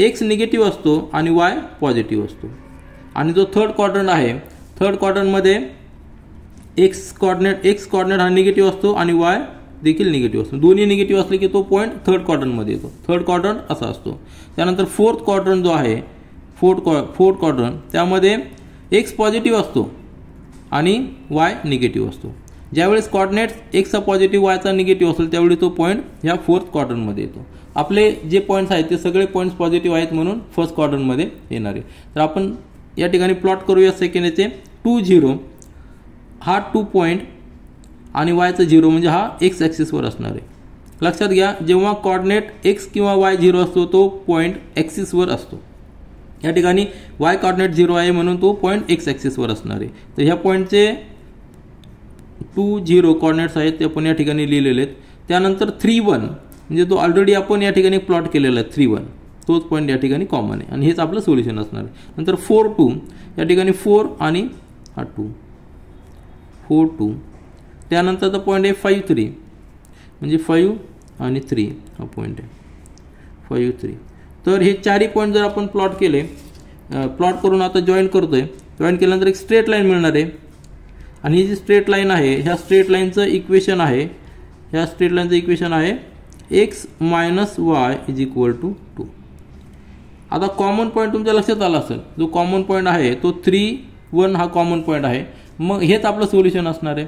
x निगेटिव्ह असतो आणि y पॉझिटिव्ह असतो. आणि जो थर्ड क्वाड्रंट आहे, थर्ड क्वाड्रंटमध्ये x कॉर्डिनेट हा निगेटिव्ह असतो आणि y देखील निगेटिव्ह असतो. दोन्ही निगेटिव्ह असले की तो पॉईंट थर्ड क्वाड्रंटमध्ये येतो. थर्ड क्वाड्रंट असा असतो. त्यानंतर फोर्थ क्वाड्रंट जो आहे, फोर्थ क्वाड्रंट त्यामध्ये x पॉझिटिव्ह असतो आणि y निगेटिव्ह असतो. ज्यावेळेस कॉर्डिनेट्स x चा पॉझिटिव्ह y चा निगेटिव्ह असेल त्यावेळी तो पॉईंट ह्या फोर्थ क्वाड्रंटमध्ये येतो. आपले जे पॉईंट्स आहेत ते सगळे पॉईंट्स पॉझिटिव्ह आहेत म्हणून फर्स्ट क्वाड्रंटमध्ये येणार आहे. तर आपण या ठिकाणी प्लॉट करूया सेकंड याचे 2 0. हा 2 पॉईंट आणि yचा 0 म्हणजे हा x ॲक्सिसवर असणार आहे. लक्षात घ्या, जेव्हा कॉर्डिनेट x किंवा y 0 असतो तो पॉईंट ॲक्सिसवर असतो. या ठिकाणी y कॉर्डिनेट 0 आहे म्हणून तो पॉईंट x ॲक्सिसवर असणार आहे. तर ह्या पॉईंटचे 2 0 कॉर्डिनेट्स आहेत ते आपण या ठिकाणी लिहिलेले आहेत. त्यानंतर 3 1 म्हणजे तो ऑलरेडी आपण या ठिकाणी प्लॉट केलेला आहे 3 1, तोच पॉईंट या ठिकाणी कॉमन आहे आणि हेच आपलं सोल्युशन असणार आहे. नंतर 4 2 या ठिकाणी 4 आणि हा 2 4 2. त्यानंतरचा पॉईंट आहे 5 3 म्हणजे 5 आणि 3 हा पॉईंट आहे 5 3. तर हे चारही पॉईंट जर आपण प्लॉट केले, प्लॉट करून आता जॉईन करतोय, जॉईन केल्यानंतर एक स्ट्रेट लाईन मिळणार आहे. आणि ही जी स्ट्रेट लाईन आहे ह्या स्ट्रेट लाईनचं इक्वेशन आहे, ह्या स्ट्रेट लाईनचं इक्वेशन आहे x - y = 2. आता कॉमन पॉईंट तुमच्या लक्षात आला असेल, जो कॉमन पॉईंट आहे तो 3 1 हा कॉमन पॉईंट आहे. मग हेच आपलं सोल्युशन असणार आहे.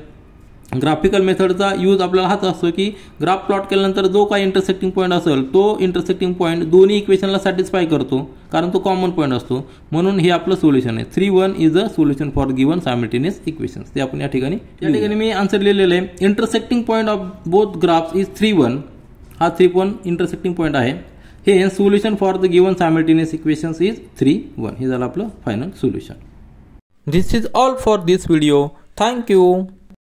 ग्राफिकल मेथडचा यूज आपल्याला हाच असतो की ग्राफ प्लॉट केल्यानंतर जो काही इंटरसेक्टिंग पॉईंट असेल तो इंटरसेक्टिंग पॉईंट दोन्ही इक्वेशनला सॅटिस्फाय करतो, कारण तो कॉमन पॉईंट असतो. म्हणून हे आपलं सोल्युशन आहे. 3 1 is a solution for given simultaneous equations. ते आपण या ठिकाणी मी आन्सर लिहिलेलं आहे. Intersecting point of both graphs is 3 1. हा 3 1 इंटरसेक्टिंग पॉईंट आहे. हे solution for the given simultaneous equations is 3 1. हे झालं आपलं final solution. This is all for this video. Thank you.